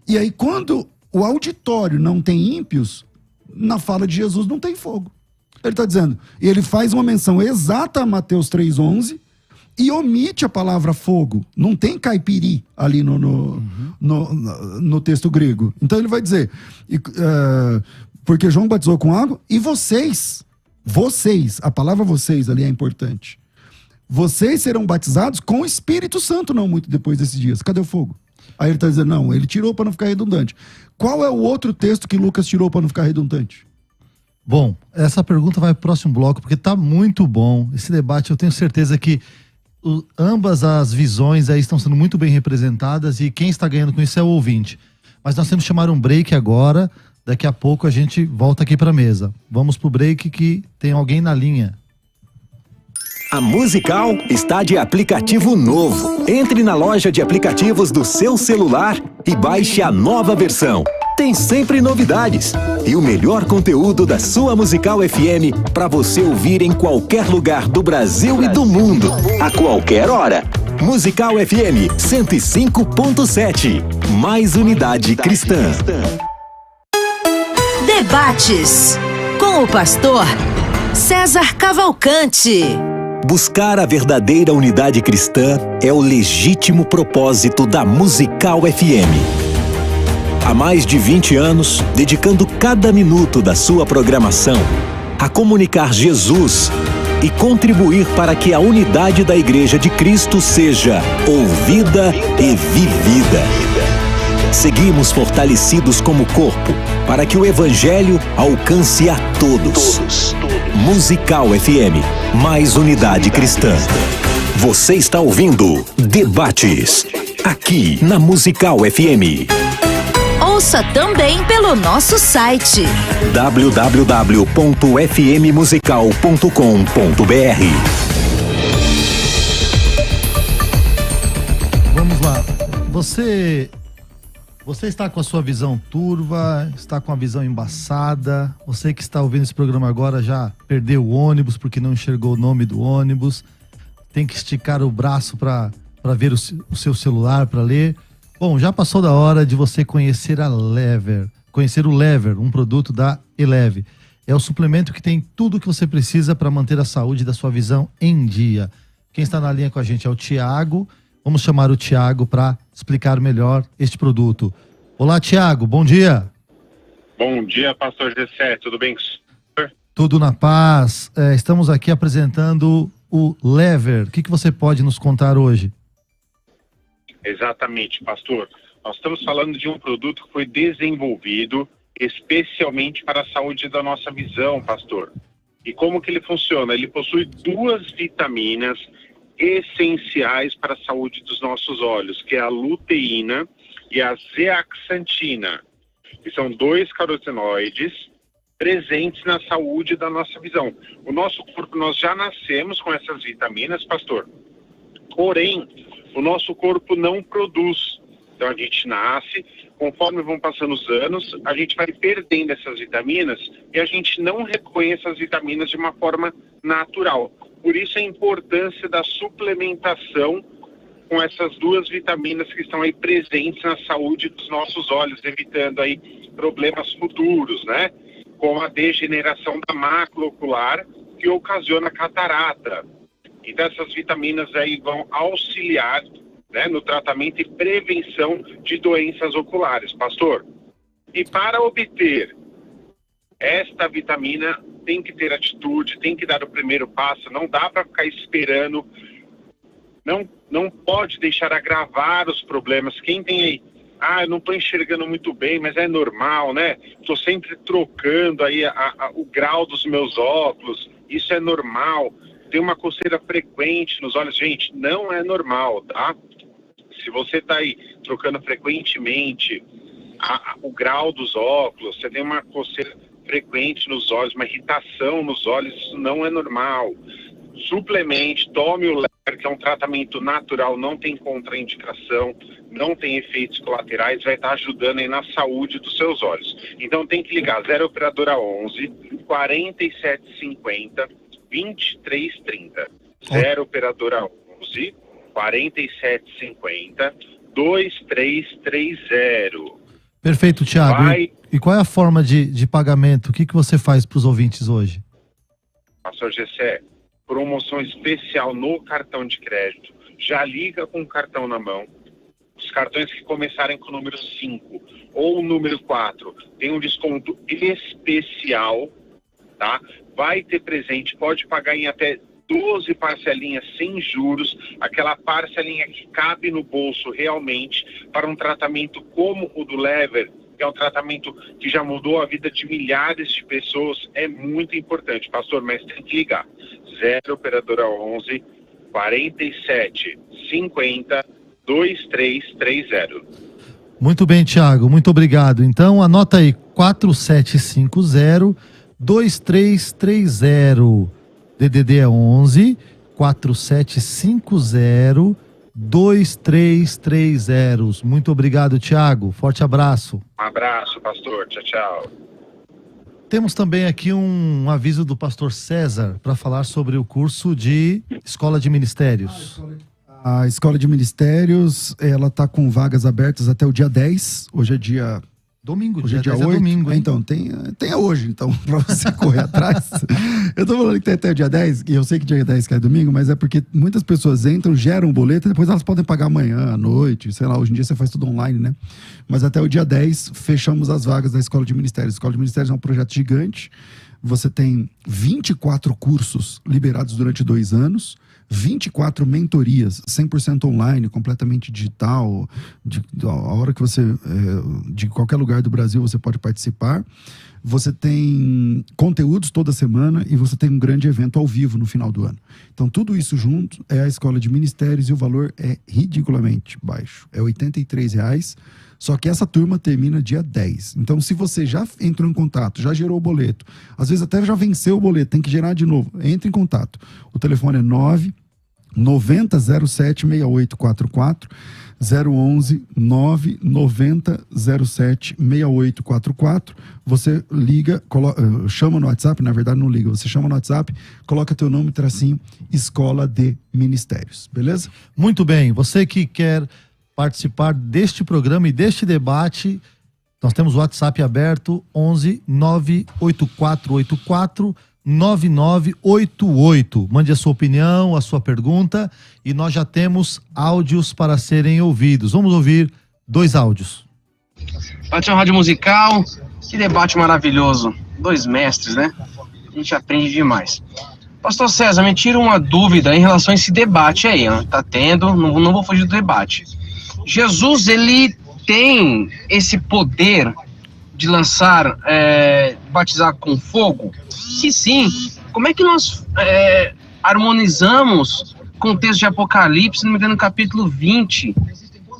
E aí quando o auditório não tem ímpios, na fala de Jesus não tem fogo. Ele está dizendo, e ele faz uma menção exata a Mateus 3,11 e omite a palavra fogo. Não tem caipiri ali no texto grego. Então ele vai dizer, porque João batizou com água e vocês, a palavra vocês ali é importante. Vocês serão batizados com o Espírito Santo não muito depois desses dias. Cadê o fogo? Aí ele está dizendo, não, ele tirou para não ficar redundante. Qual é o outro texto que Lucas tirou para não ficar redundante? Bom, essa pergunta vai pro próximo bloco, porque tá muito bom. Esse debate, eu tenho certeza que ambas as visões aí estão sendo muito bem representadas e quem está ganhando com isso é o ouvinte. Mas nós temos que chamar um break agora, daqui a pouco a gente volta aqui pra mesa. Vamos pro break que tem alguém na linha. A Musical está de aplicativo novo. Entre na loja de aplicativos do seu celular e baixe a nova versão. Tem sempre novidades e o melhor conteúdo da sua Musical FM para você ouvir em qualquer lugar do Brasil e do mundo, a qualquer hora. Musical FM 105.7, mais unidade cristã. Debates com o pastor César Cavalcante. Buscar a verdadeira unidade cristã é o legítimo propósito da Musical FM. Há mais de 20 anos, dedicando cada minuto da sua programação a comunicar Jesus e contribuir para que a unidade da Igreja de Cristo seja ouvida e vivida. Seguimos fortalecidos como corpo para que o Evangelho alcance a todos. Musical FM, mais unidade cristã. Você está ouvindo Debates, aqui na Musical FM. Ouça também pelo nosso site www.fmmusical.com.br. Vamos lá. Você está com a sua visão turva, está com a visão embaçada. Você que está ouvindo esse programa agora já perdeu o ônibus porque não enxergou o nome do ônibus. Tem que esticar o braço para ver o seu celular, para ler. Bom, já passou da hora de você conhecer o Lever, um produto da Eleve. É o suplemento que tem tudo o que você precisa para manter a saúde da sua visão em dia. Quem está na linha com a gente é o Tiago. Vamos chamar o Tiago para explicar melhor este produto. Olá, Tiago, bom dia. Bom dia, pastor Gessé, tudo bem? Tudo na paz. Estamos aqui apresentando o Lever. O que você pode nos contar hoje? Exatamente, pastor. Nós estamos falando de um produto que foi desenvolvido especialmente para a saúde da nossa visão, pastor. E como que ele funciona? Ele possui 2 vitaminas essenciais para a saúde dos nossos olhos, que é a luteína e a zeaxantina, que são 2 carotenoides presentes na saúde da nossa visão. O nosso corpo, nós já nascemos com essas vitaminas, pastor. Porém, o nosso corpo não produz. Então a gente nasce, conforme vão passando os anos, a gente vai perdendo essas vitaminas e a gente não reconhece essas vitaminas de uma forma natural. Por isso a importância da suplementação com essas 2 vitaminas que estão aí presentes na saúde dos nossos olhos, evitando aí problemas futuros, né? Como a degeneração da mácula ocular, que ocasiona catarata. Então essas vitaminas aí vão auxiliar, né, no tratamento e prevenção de doenças oculares, pastor. E para obter esta vitamina, tem que ter atitude, tem que dar o primeiro passo, não dá para ficar esperando não pode deixar agravar os problemas. Quem tem aí, eu não estou enxergando muito bem, mas é normal, né? Estou sempre trocando aí o grau dos meus óculos, isso é normal. Tem uma coceira frequente nos olhos. Gente, não é normal, tá? Se você está aí trocando frequentemente o grau dos óculos, você tem uma coceira frequente nos olhos, uma irritação nos olhos, isso não é normal. Suplemente, tome o Lever, que é um tratamento natural, não tem contraindicação, não tem efeitos colaterais, vai estar ajudando aí na saúde dos seus olhos. Então tem que ligar 0 operadora 11 4750 2330. 0 operadora 11 4750 2330. Perfeito, Thiago. E qual é a forma de pagamento? O que você faz para os ouvintes hoje? Pastor Gessé, promoção especial no cartão de crédito. Já liga com o cartão na mão. Os cartões que começarem com o número 5 ou o número 4 tem um desconto especial, tá? Vai ter presente, pode pagar em até 12 parcelinhas sem juros, aquela parcelinha que cabe no bolso realmente para um tratamento como o do Lever, que é um tratamento que já mudou a vida de milhares de pessoas, é muito importante, pastor, mas tem que ligar. 0 operadora 11 47 50 2330. Muito bem, Thiago, muito obrigado. Então anota aí 4750 2330. DDD é 11 4750 2330. Muito obrigado, Thiago. Forte abraço. Um abraço, pastor. Tchau, tchau. Temos também aqui um aviso do pastor César para falar sobre o curso de Escola de Ministérios. A Escola de Ministérios, ela tá com vagas abertas até o dia 10. Hoje é dia... Domingo, hoje é dia 8. É domingo, hein? Então, tem hoje, então, pra você correr atrás. Eu tô falando que tem até o dia 10, e eu sei que dia 10 que é domingo, mas é porque muitas pessoas entram, geram um boleto, e depois elas podem pagar amanhã, à noite, sei lá, hoje em dia você faz tudo online, né? Mas até o dia 10, fechamos as vagas da Escola de Ministérios. A Escola de Ministérios é um projeto gigante. Você tem 24 cursos liberados durante 2 anos, 24 mentorias, 100% online, completamente digital, a hora que você, de qualquer lugar do Brasil você pode participar. Você tem conteúdos toda semana e você tem um grande evento ao vivo no final do ano. Então tudo isso junto é a Escola de Ministérios e o valor é ridiculamente baixo, é R$ 83,00. Só que essa turma termina dia 10. Então, se você já entrou em contato, já gerou o boleto, às vezes até já venceu o boleto, tem que gerar de novo, entre em contato. O telefone é 990076844, 011 990076844. Você liga, chama no WhatsApp, na verdade não liga, você chama no WhatsApp, coloca teu nome, tracinho, Escola de Ministérios, beleza? Muito bem, você que quer participar deste programa e deste debate, nós temos o WhatsApp aberto, 11 98484 9988. Mande a sua opinião, a sua pergunta, e nós já temos áudios para serem ouvidos. Vamos ouvir 2 áudios. Bate Rádio Musical, que debate maravilhoso. 2 mestres, né? A gente aprende demais. Pastor César, me tira uma dúvida em relação a esse debate aí, ó. Tá tendo, não vou fugir do debate. Jesus, ele tem esse poder de lançar, batizar com fogo? Se sim, como é que nós harmonizamos com o texto de Apocalipse, se não me engano, no capítulo 20?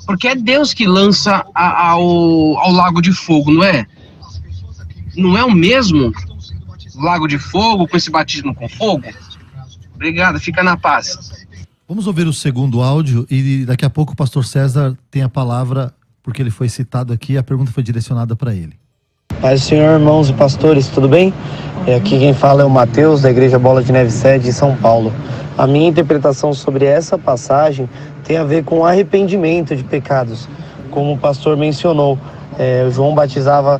Porque é Deus que lança ao lago de fogo, não é? Não é o mesmo lago de fogo com esse batismo com fogo? Obrigado, fica na paz. Vamos ouvir o segundo áudio e daqui a pouco o pastor César tem a palavra, porque ele foi citado aqui e a pergunta foi direcionada para ele. Paz do Senhor, irmãos e pastores, tudo bem? Aqui quem fala é o Mateus, da Igreja Bola de Neve Sede, de São Paulo. A minha interpretação sobre essa passagem tem a ver com arrependimento de pecados. Como o pastor mencionou, João batizava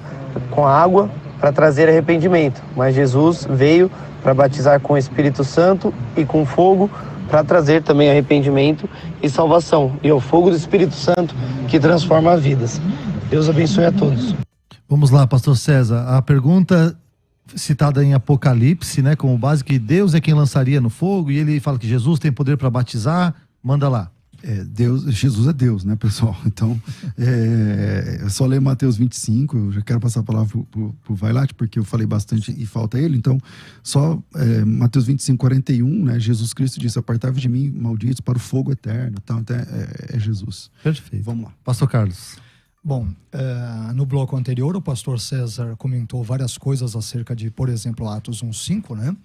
com água para trazer arrependimento, mas Jesus veio para batizar com o Espírito Santo e com fogo para trazer também arrependimento e salvação. E é o fogo do Espírito Santo que transforma vidas. Deus abençoe a todos. Vamos lá, pastor César. A pergunta citada em Apocalipse, né, como base, que Deus é quem lançaria no fogo, e ele fala que Jesus tem poder para batizar. Manda lá. Jesus é Deus, né, pessoal? Então, é só ler Mateus 25, eu já quero passar a palavra pro Vailate, porque eu falei bastante e falta ele, então, só Mateus 25, 41, né, Jesus Cristo disse, apartai-vos de mim, malditos, para o fogo eterno, então é Jesus. Perfeito. Vamos lá. Pastor Carlos. Bom, no bloco anterior, o pastor César comentou várias coisas acerca de, por exemplo, Atos 1:5, né?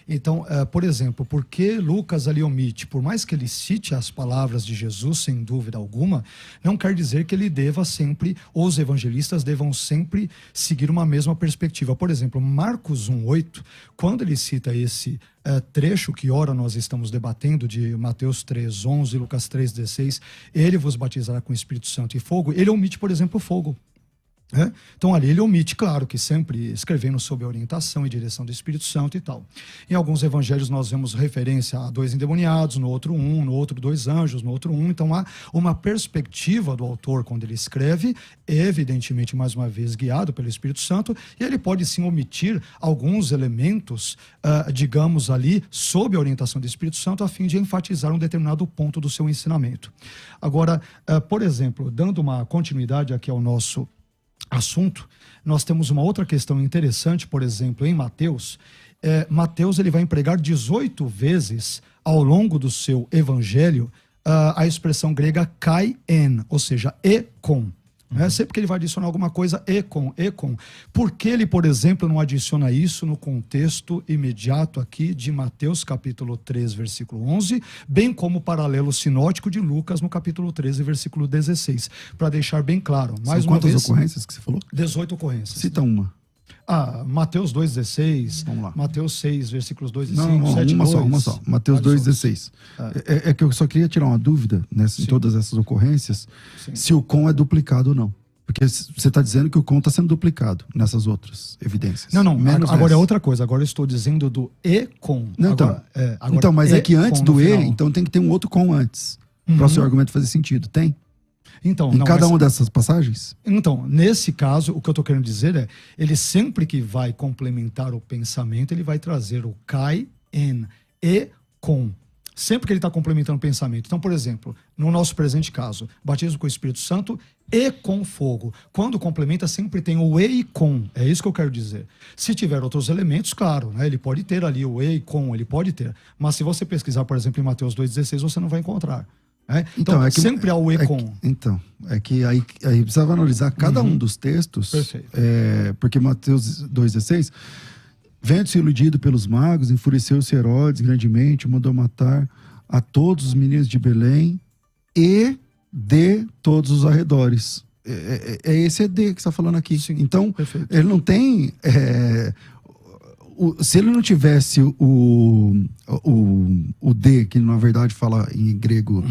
Então, por exemplo, por que Lucas ali omite? Por mais que ele cite as palavras de Jesus, sem dúvida alguma, não quer dizer que ele deva sempre, ou os evangelistas devam sempre seguir uma mesma perspectiva. Por exemplo, Marcos 1:8, quando ele cita esse trecho que ora nós estamos debatendo, de Mateus 3:11, Lucas 3:16, ele vos batizará com o Espírito Santo e fogo, ele omite, por exemplo, fogo. Então ali ele omite, claro que sempre escrevendo sob a orientação e direção do Espírito Santo e tal. Em alguns evangelhos nós vemos referência a 2 endemoniados, no outro 1, no outro 2 anjos, no outro 1. Então há uma perspectiva do autor quando ele escreve, evidentemente mais uma vez guiado pelo Espírito Santo, e ele pode sim omitir alguns elementos, digamos ali, sob a orientação do Espírito Santo, a fim de enfatizar um determinado ponto do seu ensinamento. Agora, por exemplo, dando uma continuidade aqui ao nosso assunto, nós temos uma outra questão interessante, por exemplo, em Mateus. Mateus ele vai empregar 18 vezes ao longo do seu evangelho a expressão grega kai en, ou seja, e com. Sempre que ele vai adicionar alguma coisa, e com. Por que ele, por exemplo, não adiciona isso no contexto imediato aqui de Mateus capítulo 3, versículo 11, bem como o paralelo sinótico de Lucas no capítulo 13, versículo 16, para deixar bem claro. Mais São uma quantas vez, ocorrências que você falou? 18 ocorrências. Cita uma. Mateus 2,16, Vamos lá. Mateus 6, versículos 2 e 5, Não, 7 uma só. Mateus 2,16. É que eu só queria tirar uma dúvida em todas essas ocorrências, se o com é duplicado ou não. Porque você está dizendo que o com está sendo duplicado nessas outras evidências. Não, menos agora essa. é outra coisa. Agora eu estou dizendo do e com. Não, agora, então, mas é que antes do e, final. então tem que ter um outro com antes. Para o seu argumento fazer sentido. Tem? Então, em cada uma dessas passagens? Então, nesse caso, o que eu estou querendo dizer é, ele sempre que vai complementar o pensamento, ele vai trazer o kai, en, e, com. Sempre que ele está complementando o pensamento. Então, por exemplo, no nosso presente caso, batismo com o Espírito Santo e com fogo. Quando complementa, sempre tem o e com. É isso que eu quero dizer. Se tiver outros elementos, claro, né, ele pode ter ali o e com, ele pode ter. Mas se você pesquisar, por exemplo, em Mateus 2,16, você não vai encontrar. Então é que, sempre há o e com. É que aí precisava analisar cada um dos textos. Perfeito. Porque Mateus 2,16, vendo-se iludido pelos magos, enfureceu-se Herodes grandemente, mandou matar a todos os meninos de Belém e de todos os arredores. É esse ED que você está falando aqui. Sim, então, perfeito. ele não tem... se ele não tivesse o D, que na verdade fala em grego,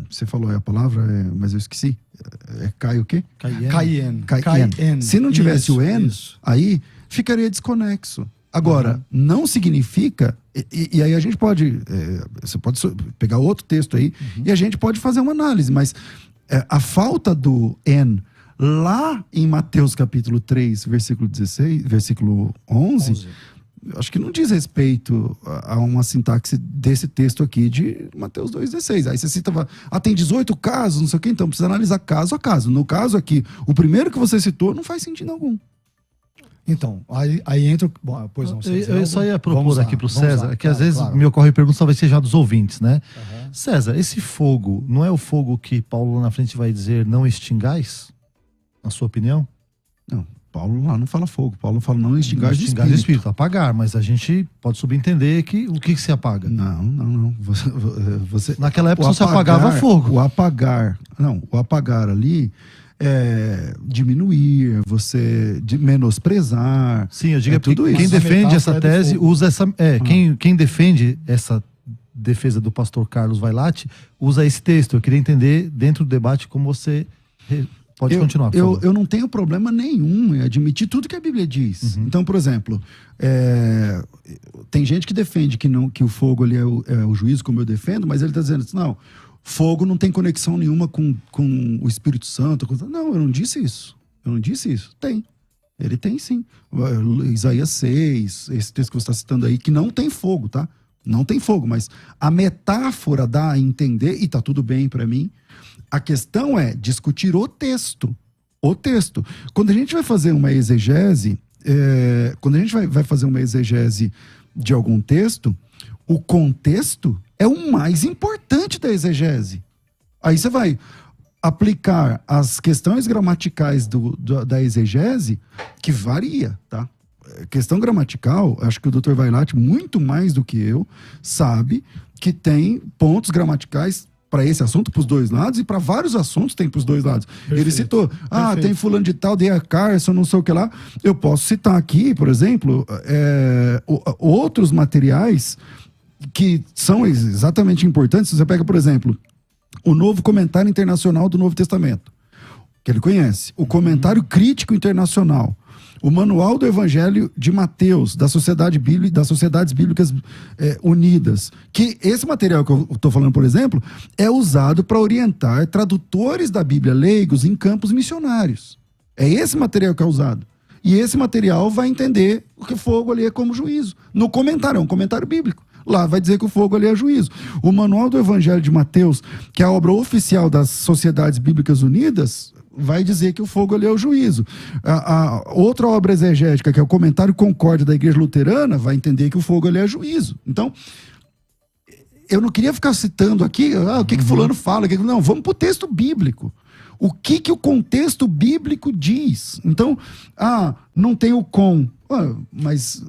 você falou a palavra, mas eu esqueci. Cai o quê? Caien. Se não tivesse o N, aí ficaria desconexo. Agora, não significa, e aí a gente pode, você pode pegar outro texto aí, e a gente pode fazer uma análise, mas a falta do N lá em Mateus capítulo 3, versículo 16, versículo 11, acho que não diz respeito a uma sintaxe desse texto aqui de Mateus 2,16. Aí você cita, tem 18 casos, não sei o quê, então precisa analisar caso a caso. No caso aqui, o primeiro que você citou não faz sentido algum. Então, aí entra... Bom, pois não, eu só ia propor aqui para o César, que às vezes claro. me ocorre pergunta, talvez seja dos ouvintes, né? César, esse fogo, não é o fogo que Paulo lá na frente vai dizer, não extingais? Na sua opinião? Não, Paulo lá não fala fogo. Paulo fala não extingar de espírito. Apagar, mas a gente pode subentender que o que se apaga? Não. Você naquela época só se apagava fogo. O apagar ali é diminuir, você menosprezar. Sim, eu digo tudo quem isso. defende essa tese usa essa. Quem defende essa defesa do pastor Carlos Vailate usa esse texto. Eu queria entender dentro do debate como você. Pode continuar, por favor. Eu não tenho problema nenhum em admitir tudo que a Bíblia diz. Então, por exemplo, tem gente que defende que o fogo ali é o juízo, como eu defendo, mas ele está dizendo assim, não, fogo não tem conexão nenhuma com o Espírito Santo. Não, eu não disse isso. Tem. Ele tem sim. Isaías 6, esse texto que você está citando aí, que não tem fogo, tá? Não tem fogo, mas a metáfora dá a entender, e tá tudo bem para mim. A questão é discutir o texto. O texto. Quando a gente vai fazer uma exegese, vai fazer uma exegese de algum texto, o contexto é o mais importante da exegese. Aí você vai aplicar as questões gramaticais da exegese, que varia, tá? Questão gramatical, acho que o Dr. Vailate, muito mais do que eu, sabe que tem pontos gramaticais para esse assunto, para os dois lados, e para vários assuntos tem para os dois lados. Perfeito. Ele citou, tem fulano de tal, D.A. Carson, não sei o que lá. Eu posso citar aqui, por exemplo, outros materiais que são exatamente importantes. Você pega, por exemplo, o Novo Comentário Internacional do Novo Testamento, que ele conhece. O Comentário Crítico Internacional. O Manual do Evangelho de Mateus, das Sociedades Bíblicas Unidas. Que esse material que eu estou falando, por exemplo, é usado para orientar tradutores da Bíblia leigos em campos missionários. É esse material que é usado. E esse material vai entender que o fogo ali é como juízo. No comentário, é um comentário bíblico. Lá vai dizer que o fogo ali é juízo. O Manual do Evangelho de Mateus, que é a obra oficial das Sociedades Bíblicas Unidas, vai dizer que o fogo ali é o juízo. A outra obra exegética, que é o Comentário Concórdia da Igreja Luterana, vai entender que o fogo ali é juízo. Então, eu não queria ficar citando aqui o que fulano fala. Não, vamos para o texto bíblico. O que o contexto bíblico diz? Então, não tem o com. Mas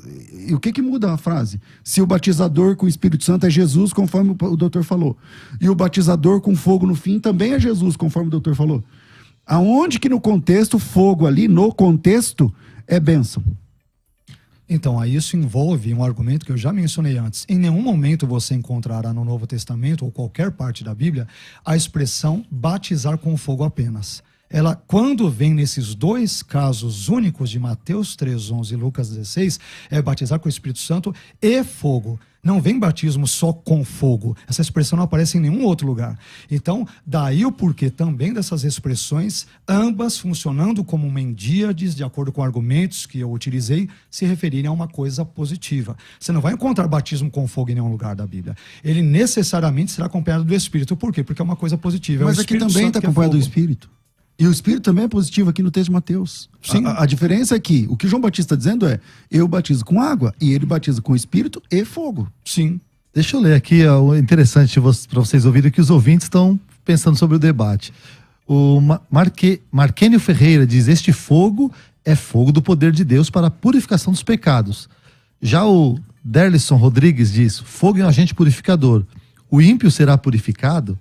e o que muda a frase? Se o batizador com o Espírito Santo é Jesus, conforme o doutor falou, e o batizador com fogo no fim também é Jesus, conforme o doutor falou. Aonde que no contexto, fogo ali, no contexto, é bênção? Então, aí isso envolve um argumento que eu já mencionei antes. Em nenhum momento você encontrará no Novo Testamento, ou qualquer parte da Bíblia, a expressão batizar com fogo apenas. Ela, quando vem nesses dois casos únicos de Mateus 3:11 e Lucas 16, é batizar com o Espírito Santo e fogo. Não vem batismo só com fogo. Essa expressão não aparece em nenhum outro lugar. Então, daí o porquê também dessas expressões, ambas funcionando como mendíades, de acordo com argumentos que eu utilizei, se referirem a uma coisa positiva. Você não vai encontrar batismo com fogo em nenhum lugar da Bíblia. Ele necessariamente será acompanhado do Espírito. Por quê? Porque é uma coisa positiva. Mas aqui também está acompanhado do Espírito. E o Espírito também é positivo aqui no texto de Mateus. Sim. A diferença é que o que João Batista está dizendo é: eu batizo com água e ele batiza com Espírito e fogo. Sim. Deixa eu ler aqui, o interessante para vocês ouvirem que os ouvintes estão pensando sobre o debate. O Marquênio Ferreira diz: este fogo é fogo do poder de Deus para a purificação dos pecados. Já o Derlisson Rodrigues diz: fogo é um agente purificador. O ímpio será purificado?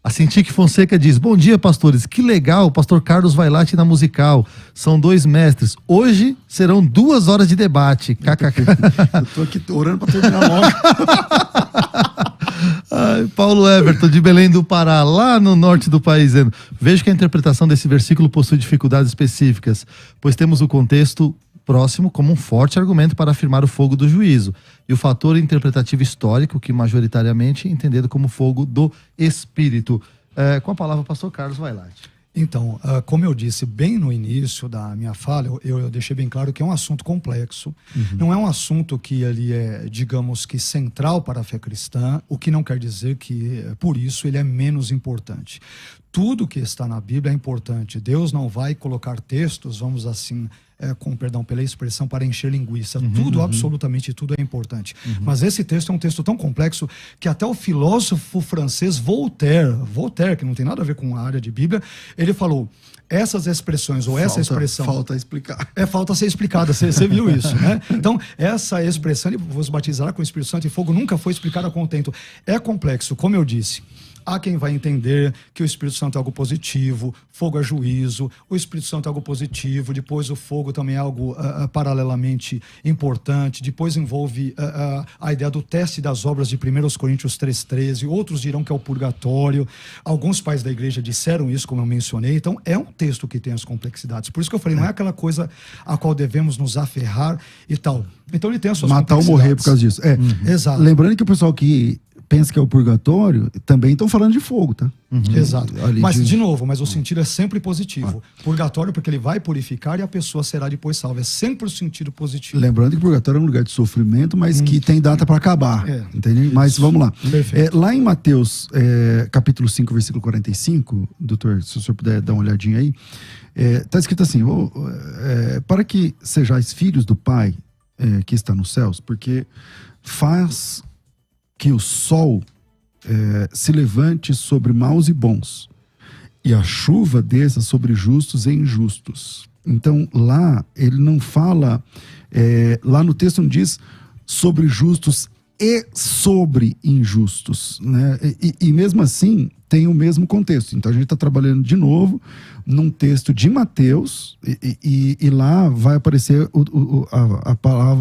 A Cintique Fonseca diz: bom dia, pastores, que legal, o pastor Carlos Vailate na musical, são 2 mestres, hoje serão 2 horas de debate, kkk. Eu tô aqui orando para terminar logo. Paulo Everton de Belém do Pará, lá no norte do país, dizendo: vejo que a interpretação desse versículo possui dificuldades específicas, pois temos o contexto próximo como um forte argumento para afirmar o fogo do juízo, e o fator interpretativo histórico, que majoritariamente é entendido como fogo do Espírito. Com a palavra, o pastor Carlos Vailate. Então, como eu disse bem no início da minha fala, eu deixei bem claro que é um assunto complexo. Não é um assunto que ele é, digamos que, central para a fé cristã, o que não quer dizer que, por isso, ele é menos importante. Tudo que está na Bíblia é importante. Deus não vai colocar textos, vamos assim, com perdão pela expressão, para encher linguiça. Tudo, absolutamente tudo é importante. Mas esse texto é um texto tão complexo que até o filósofo francês Voltaire, que não tem nada a ver com a área de Bíblia, ele falou: essas expressões, ou essa expressão... Falta explicar. Falta ser explicada, você viu isso, né? Então, essa expressão, vos batizará com o Espírito Santo e fogo, nunca foi explicada a contento. É complexo, como eu disse. Há quem vai entender que o Espírito Santo é algo positivo, fogo é juízo, o Espírito Santo é algo positivo, depois o fogo também é algo paralelamente importante, depois envolve a ideia do teste das obras de 1 Coríntios 3,13, outros dirão que é o purgatório, alguns pais da igreja disseram isso, como eu mencionei. Então é um texto que tem as complexidades, por isso que eu falei, não é aquela coisa a qual devemos nos aferrar e tal. Então ele tem as suas matar ou morrer por causa disso. Exato. Lembrando que o pessoal que pensa que é o purgatório, também estão falando de fogo, tá? Exato. Ali Mas, de novo, o sentido é sempre positivo. Purgatório, porque ele vai purificar e a pessoa será depois salva. É sempre o sentido positivo. Lembrando que purgatório é um lugar de sofrimento, mas que tem data para acabar. Entende? Mas vamos lá. Lá em Mateus, capítulo 5, versículo 45, doutor, se o senhor puder dar uma olhadinha aí, está escrito assim: para que sejais filhos do Pai que está nos céus, porque faz que o sol se levante sobre maus e bons, e a chuva desça sobre justos e injustos. Então lá ele não fala, lá no texto não diz sobre justos e sobre injustos, né? E mesmo assim tem o mesmo contexto. Então a gente está trabalhando de novo num texto de Mateus, e lá vai aparecer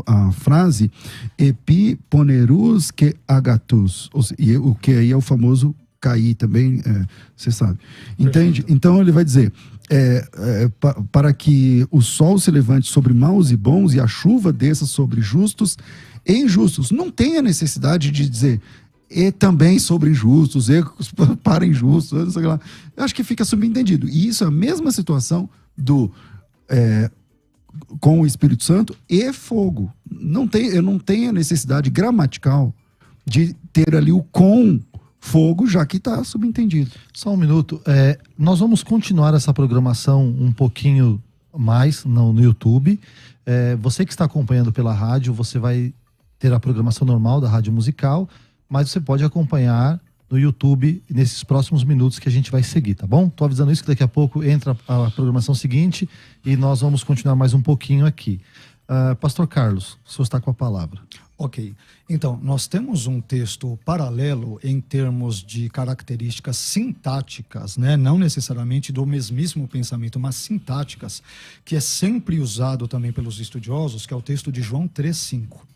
a frase epiponerus que agatus, e o que aí é o famoso cair também, você sabe. Entende? Então ele vai dizer, para que o sol se levante sobre maus e bons e a chuva desça sobre justos e injustos. Não tem a necessidade de dizer e também sobre injustos, e para injustos, não sei lá. Eu acho que fica subentendido. E isso é a mesma situação com o Espírito Santo e fogo. Eu não tenho a necessidade gramatical de ter ali o com fogo, já que está subentendido. Só um minuto. Nós vamos continuar essa programação um pouquinho mais no YouTube. Você que está acompanhando pela rádio, você vai ter a programação normal da Rádio Musical, mas você pode acompanhar no YouTube nesses próximos minutos que a gente vai seguir, tá bom? Tô avisando isso, que daqui a pouco entra a programação seguinte e nós vamos continuar mais um pouquinho aqui. Pastor Carlos, o senhor está com a palavra. Ok. Então, nós temos um texto paralelo em termos de características sintáticas, né? Não necessariamente do mesmíssimo pensamento, mas sintáticas, que é sempre usado também pelos estudiosos, que é o texto de João 3,5.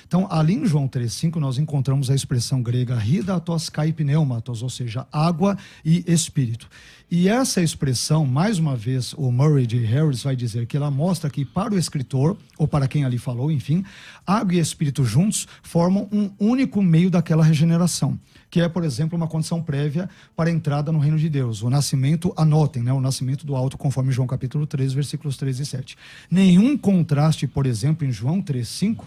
Então, ali em João 3,5, nós encontramos a expressão grega hidatos kai pneumatos, ou seja, água e espírito. E essa expressão, mais uma vez, o Murray J. Harris vai dizer que ela mostra que para o escritor, ou para quem ali falou, enfim, água e espírito juntos formam um único meio daquela regeneração, que é, por exemplo, uma condição prévia para a entrada no reino de Deus. O nascimento, anotem, o nascimento do alto, conforme João capítulo 3, versículos 3 e 7. Nenhum contraste, por exemplo, em João 3,5,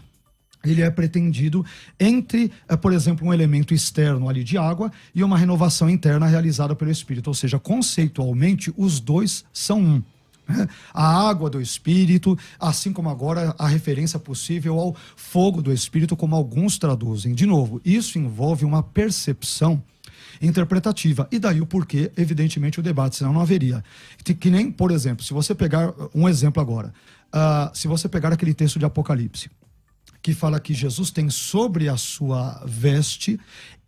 ele é pretendido entre, por exemplo, um elemento externo ali de água e uma renovação interna realizada pelo Espírito. Ou seja, conceitualmente, os dois são um. A água do Espírito, assim como agora a referência possível ao fogo do Espírito, como alguns traduzem. De novo, isso envolve uma percepção interpretativa. E daí o porquê, evidentemente, o debate, senão não haveria. Que nem, por exemplo, se você pegar um exemplo agora, se você pegar aquele texto de Apocalipse, que fala que Jesus tem sobre a sua veste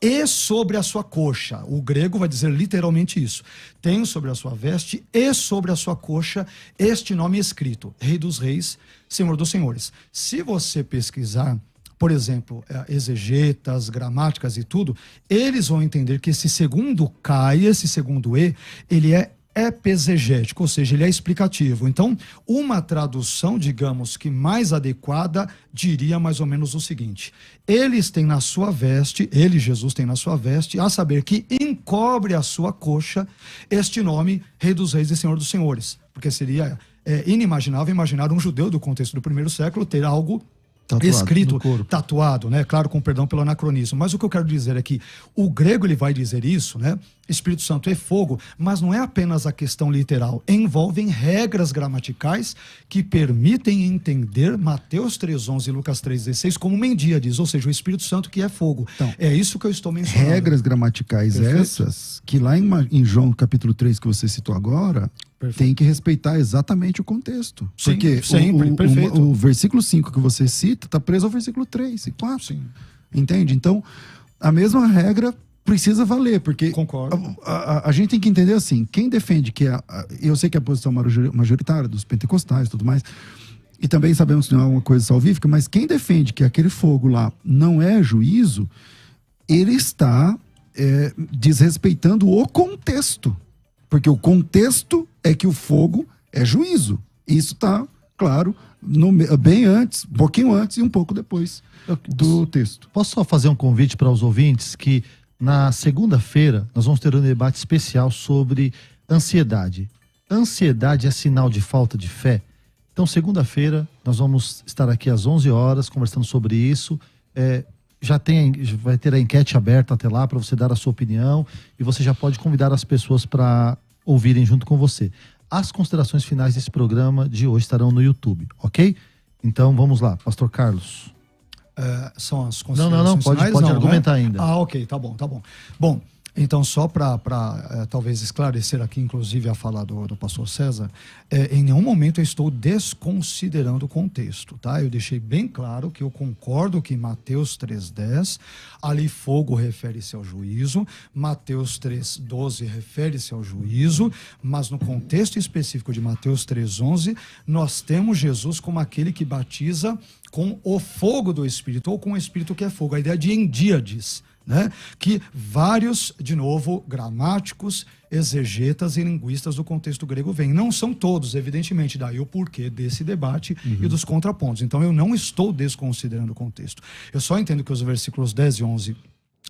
e sobre a sua coxa. O grego vai dizer literalmente isso. Tem sobre a sua veste e sobre a sua coxa este nome escrito: Rei dos Reis, Senhor dos Senhores. Se você pesquisar, por exemplo, exegetas, gramáticas e tudo, eles vão entender que esse segundo K, esse segundo E, ele é epesegético, ou seja, ele é explicativo. Então, uma tradução, digamos que mais adequada, diria mais ou menos o seguinte: eles têm na sua veste, ele, Jesus, tem na sua veste, a saber que encobre a sua coxa este nome, Rei dos Reis e Senhor dos Senhores. Porque seria inimaginável imaginar um judeu do contexto do primeiro século ter algo escrito, tatuado, né? Claro, com perdão pelo anacronismo. Mas o que eu quero dizer é que o grego, ele vai dizer isso, né? Espírito Santo é fogo, mas não é apenas a questão literal. Envolvem regras gramaticais que permitem entender Mateus 3,11 e Lucas 3,16 como Mendia diz, ou seja, o Espírito Santo que é fogo. Então, é isso que eu estou mencionando. Regras gramaticais Perfeito. Essas, que lá em João capítulo 3, que você citou agora, Perfeito. Tem que respeitar exatamente o contexto. Sim, porque sempre, o versículo 5 que você cita está preso ao versículo 3 e 4. Sim. Entende? Então, a mesma regra precisa valer, porque Concordo. A gente tem que entender assim, quem defende que eu sei que é a posição majoritária dos pentecostais e tudo mais, e também sabemos que não é uma coisa salvífica, mas quem defende que aquele fogo lá não é juízo, ele está desrespeitando o contexto, porque o contexto é que o fogo é juízo. Isso está claro bem antes, um pouquinho antes e um pouco depois do texto. Posso só fazer um convite para os ouvintes que na segunda-feira nós vamos ter um debate especial sobre ansiedade. Ansiedade é sinal de falta de fé? Então, segunda-feira, nós vamos estar aqui às 11 horas conversando sobre isso. Vai ter a enquete aberta até lá para você dar a sua opinião e você já pode convidar as pessoas para ouvirem junto com você. As considerações finais desse programa de hoje estarão no YouTube, ok? Então, vamos lá, Pastor Carlos. São as considerações Não, pode argumentar ainda. Ok, tá bom. Bom, então só para talvez esclarecer aqui, inclusive a fala do pastor César, em nenhum momento eu estou desconsiderando o contexto, tá? Eu deixei bem claro que eu concordo que Mateus 3,10, ali fogo refere-se ao juízo, Mateus 3,12 refere-se ao juízo, mas no contexto específico de Mateus 3,11, nós temos Jesus como aquele que batiza com o fogo do Espírito, ou com o Espírito que é fogo, a ideia de endíades, né? Que vários, de novo, gramáticos, exegetas e linguistas do contexto grego vêm. Não são todos, evidentemente, daí o porquê desse debate e dos contrapontos. Então eu não estou desconsiderando o contexto. Eu só entendo que os versículos 10 e 11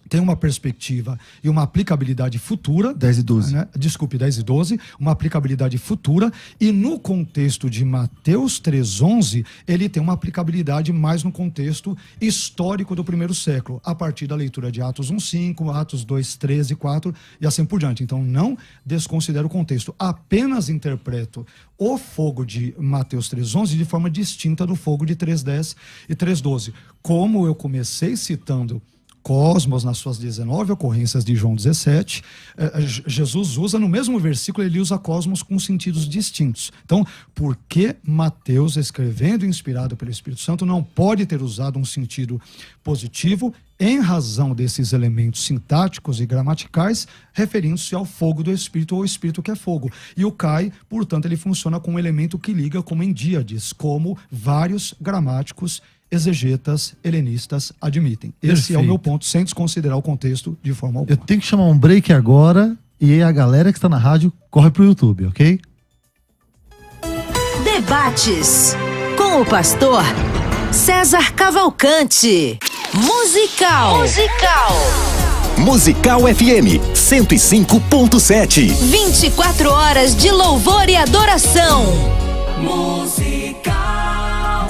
tem uma perspectiva e uma aplicabilidade futura. 10 e 12. Né? Desculpe, 10 e 12. Uma aplicabilidade futura. E no contexto de Mateus 3,11, ele tem uma aplicabilidade mais no contexto histórico do primeiro século, a partir da leitura de Atos 1,5, Atos 2,13 e 4 e assim por diante. Então, não desconsidero o contexto. Apenas interpreto o fogo de Mateus 3,11 de forma distinta do fogo de 3,10 e 3,12. Como eu comecei citando Cosmos nas suas 19 ocorrências de João 17, Jesus usa no mesmo versículo, ele usa cosmos com sentidos distintos. Então, por que Mateus, escrevendo inspirado pelo Espírito Santo, não pode ter usado um sentido positivo em razão desses elementos sintáticos e gramaticais, referindo-se ao fogo do Espírito ou ao Espírito que é fogo? E o Kai, portanto, ele funciona como um elemento que liga como endíades, como vários gramáticos exegetas, helenistas admitem. Esse é o meu ponto, sem desconsiderar o contexto de forma alguma. Eu tenho que chamar um break agora e a galera que está na rádio corre pro YouTube, ok? Debates com o pastor César Cavalcante. Musical FM 105.7. 24 horas de louvor e adoração.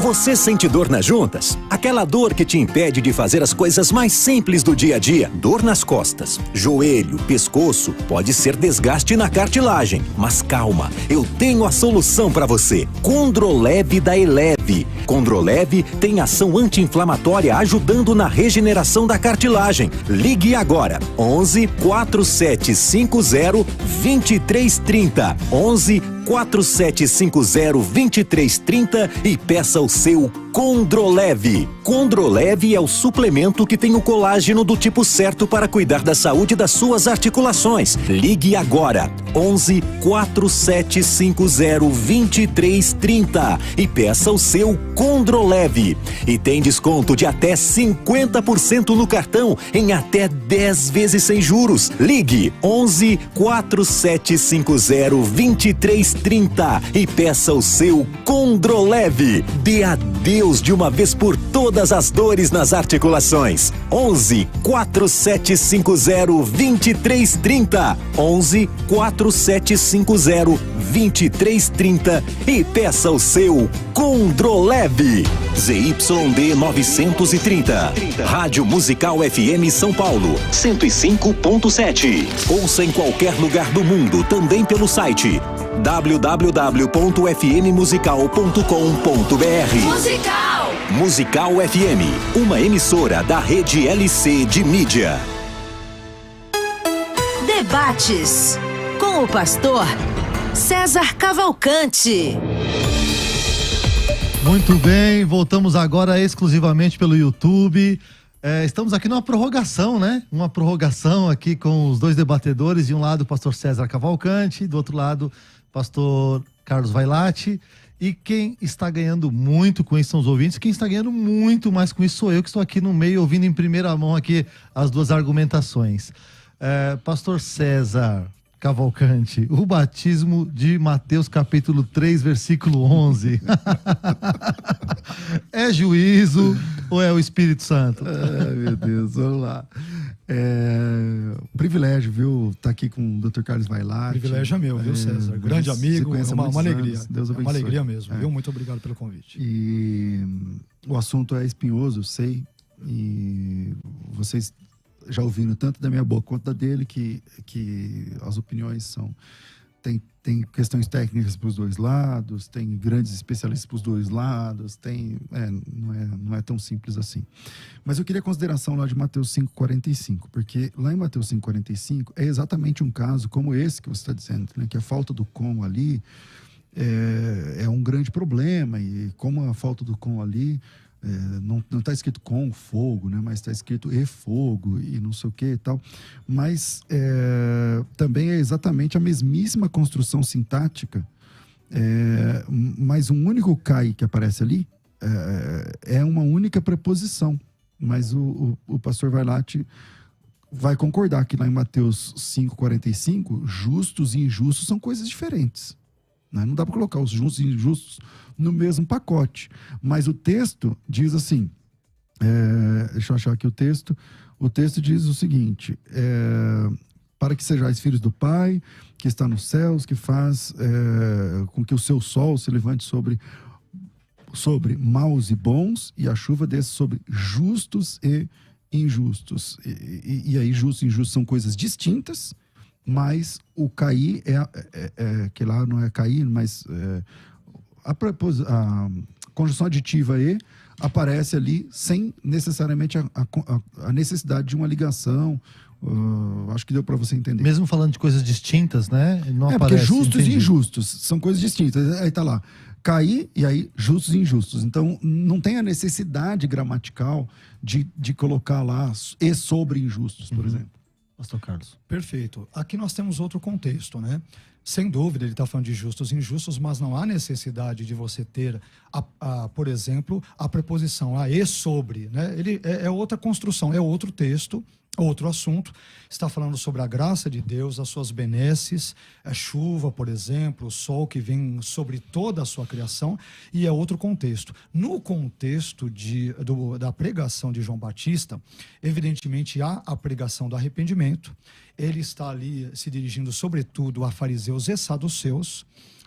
Você sente dor nas juntas? Aquela dor que te impede de fazer as coisas mais simples do dia a dia. Dor nas costas, joelho, pescoço, pode ser desgaste na cartilagem. Mas calma, eu tenho a solução para você. Condrolev da Eleve. Condrolev tem ação anti-inflamatória ajudando na regeneração da cartilagem. Ligue agora, 11 4750 2330. 11 4750-2330 e peça o seu Condrolev. Condrolev é o suplemento que tem o colágeno do tipo certo para cuidar da saúde das suas articulações. Ligue agora, 11 4750-2330 e peça o seu Condrolev. E tem desconto de até 50% no cartão em até 10 vezes sem juros. Ligue 11 4750-2330 e peça o seu Condrolev. Dê adeus de uma vez por todas as dores nas articulações. 11 4750-2330. 11 4750-2330 e peça o seu Condrolev. ZYD 930. Rádio Musical FM São Paulo 105.7. Ouça em qualquer lugar do mundo, também pelo site www.fmmusical.com.br. Musical FM, uma emissora da rede LC de mídia. Debates com o pastor César Cavalcante. Muito bem, voltamos agora exclusivamente pelo YouTube. Estamos aqui numa prorrogação, né? Uma prorrogação aqui com os dois debatedores. De um lado, o pastor César Cavalcante, do outro lado, pastor Carlos Vailate. E quem está ganhando muito com isso são os ouvintes. Quem está ganhando muito mais com isso sou eu, que estou aqui no meio, ouvindo em primeira mão aqui as duas argumentações. Pastor César Cavalcante, o batismo de Mateus capítulo 3, versículo 11. É juízo ou é o Espírito Santo? Ai, meu Deus, vamos lá. Privilégio, viu? Tá aqui com o Dr. Carlos Vailate. Privilégio é meu, viu, César? Grande amigo, é uma alegria. Deus abençoe. É uma alegria mesmo, viu? Muito obrigado pelo convite. E o assunto é espinhoso, eu sei. E vocês já ouviram tanto da minha boca quanto da dele que as opiniões são... Tem questões técnicas para os dois lados, tem grandes especialistas para os dois lados, não é tão simples assim. Mas eu queria a consideração lá de Mateus 5,45, porque lá em Mateus 5,45 é exatamente um caso como esse que você está dizendo, né? Que a falta do com ali é um grande problema, e como a falta do com ali... não está escrito com fogo, né? Mas está escrito e fogo e não sei o que e tal. Mas também é exatamente a mesmíssima construção sintática, mas um único cai que aparece ali é uma única preposição. Mas o pastor Vailate vai concordar que lá em Mateus 5,45, justos e injustos são coisas diferentes. Não dá para colocar os justos e injustos no mesmo pacote. Mas o texto diz assim, deixa eu achar aqui o texto diz o seguinte, para que sejais filhos do Pai, que está nos céus, que faz com que o seu sol se levante sobre maus e bons, e a chuva desça sobre justos e injustos. E aí justos e injustos são coisas distintas, mas o cair que lá não é cair, mas a conjunção aditiva e aparece ali sem necessariamente a necessidade de uma ligação. Acho que deu para você entender. Mesmo falando de coisas distintas, né? Não porque aparece, justos entendi. e injustos são coisas distintas. Aí tá lá, cair e aí justos e injustos. Então não tem a necessidade gramatical de colocar lá e sobre injustos, por exemplo. Pastor Carlos. Perfeito. Aqui nós temos outro contexto, né? Sem dúvida, ele está falando de justos e injustos, mas não há necessidade de você ter, por exemplo, a preposição a e sobre, né? Ele é outra construção, é outro texto, outro assunto. Está falando sobre a graça de Deus, as suas benesses, a chuva, por exemplo, o sol que vem sobre toda a sua criação, e é outro contexto. No contexto da pregação de João Batista, evidentemente há a pregação do arrependimento. Ele está ali se dirigindo sobretudo a fariseus e saduceus,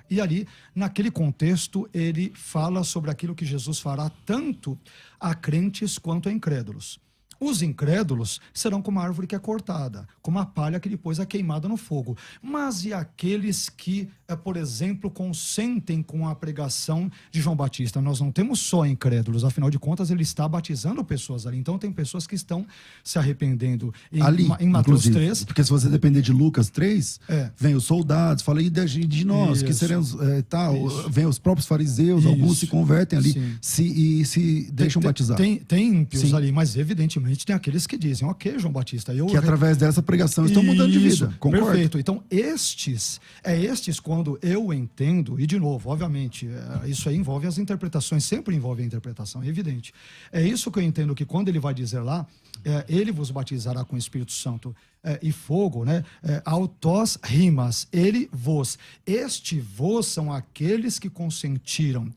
e ali, naquele contexto, ele fala sobre aquilo que Jesus fará tanto a crentes quanto a incrédulos. Os incrédulos serão como a árvore que é cortada, como a palha que depois é queimada no fogo. Mas e aqueles que, por exemplo, consentem com a pregação de João Batista? Nós não temos só incrédulos, afinal de contas ele está batizando pessoas ali. Então tem pessoas que estão se arrependendo em Mateus 3. Porque se você depender de Lucas 3, vem os soldados, fala aí de nós, que seremos vem os próprios fariseus, alguns se convertem ali se deixam batizar. Tem ímpios ali, mas evidentemente tem aqueles que dizem, ok, João Batista, através dessa pregação estão mudando de vida. Concordo. Perfeito. Então, estes quando eu entendo, e de novo, obviamente, isso aí envolve as interpretações, sempre envolve a interpretação, é evidente. É isso que eu entendo que quando ele vai dizer lá, ele vos batizará com o Espírito Santo e fogo, né? Autós rimas, ele vos. Este vos são aqueles que consentiram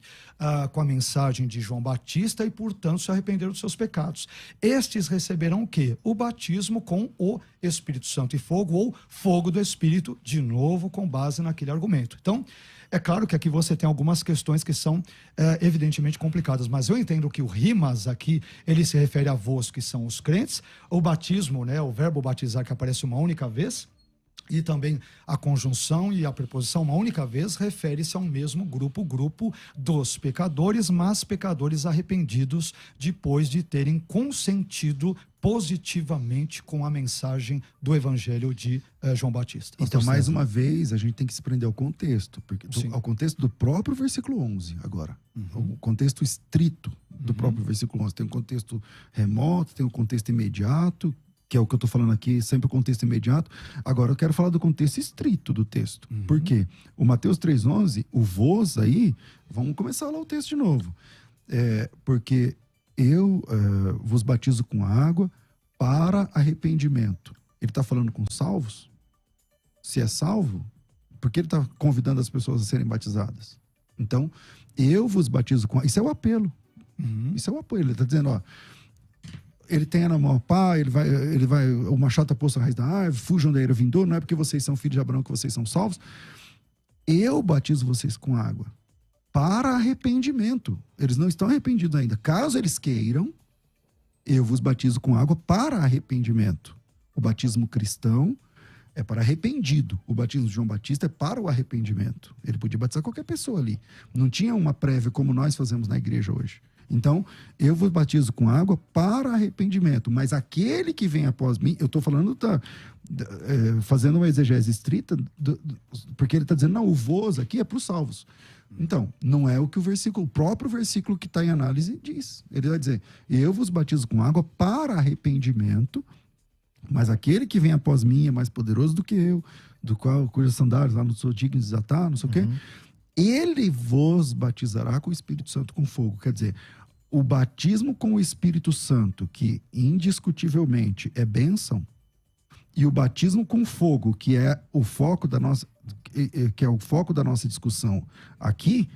com a mensagem de João Batista e, portanto, se arrependeram dos seus pecados. Estes receberão o quê? O batismo com o Espírito Santo e fogo, ou fogo do Espírito, de novo, com base naquele argumento. Então, é claro que aqui você tem algumas questões que são evidentemente complicadas, mas eu entendo que o rimas aqui, ele se refere a vós, que são os crentes, o batismo, né, o verbo batizar que aparece uma única vez, e também a conjunção e a preposição uma única vez refere-se a um mesmo grupo dos pecadores, mas pecadores arrependidos depois de terem consentido positivamente com a mensagem do Evangelho de João Batista. Então, mais uma vez, a gente tem que se prender ao contexto, ao contexto do próprio versículo 11 agora. O contexto estrito do próprio versículo 11. Tem um contexto remoto, tem um contexto imediato, que é o que eu estou falando aqui, sempre o contexto imediato. Agora eu quero falar do contexto estrito do texto. Por quê? O Mateus 3,11, o vos aí, vamos começar lá o texto de novo. Porque eu vos batizo com água para arrependimento. Ele está falando com salvos? se é salvo, por que ele está convidando as pessoas a serem batizadas? Então, eu vos batizo com... Isso é o apelo. Isso é o apelo. Ele está dizendo, ó, ele tem na mão pá, ele vai, o machado está posto na raiz da árvore, fujam da ira vindoura, não é porque vocês são filhos de Abraão que vocês são salvos. Eu batizo vocês com água para arrependimento. Eles não estão arrependidos ainda. Caso eles queiram, eu vos batizo com água para arrependimento. O batismo cristão é para arrependido. O batismo de João Batista é para o arrependimento. Ele podia batizar qualquer pessoa ali. Não tinha uma prévia como nós fazemos na igreja hoje. Então, eu vos batizo com água para arrependimento. Mas aquele que vem após mim, eu estou falando, fazendo uma exegese estrita, porque ele está dizendo, não, o vos aqui é para os salvos. Então, não é o que o próprio versículo que está em análise diz. Ele vai dizer, eu vos batizo com água para arrependimento, mas aquele que vem após mim é mais poderoso do que eu, cujas sandálias lá não sou digno de desatar, não sei o quê. Ele vos batizará com o Espírito Santo com fogo. Quer dizer, o batismo com o Espírito Santo, que indiscutivelmente é bênção, e o batismo com fogo, que é o foco da nossa, discussão aqui,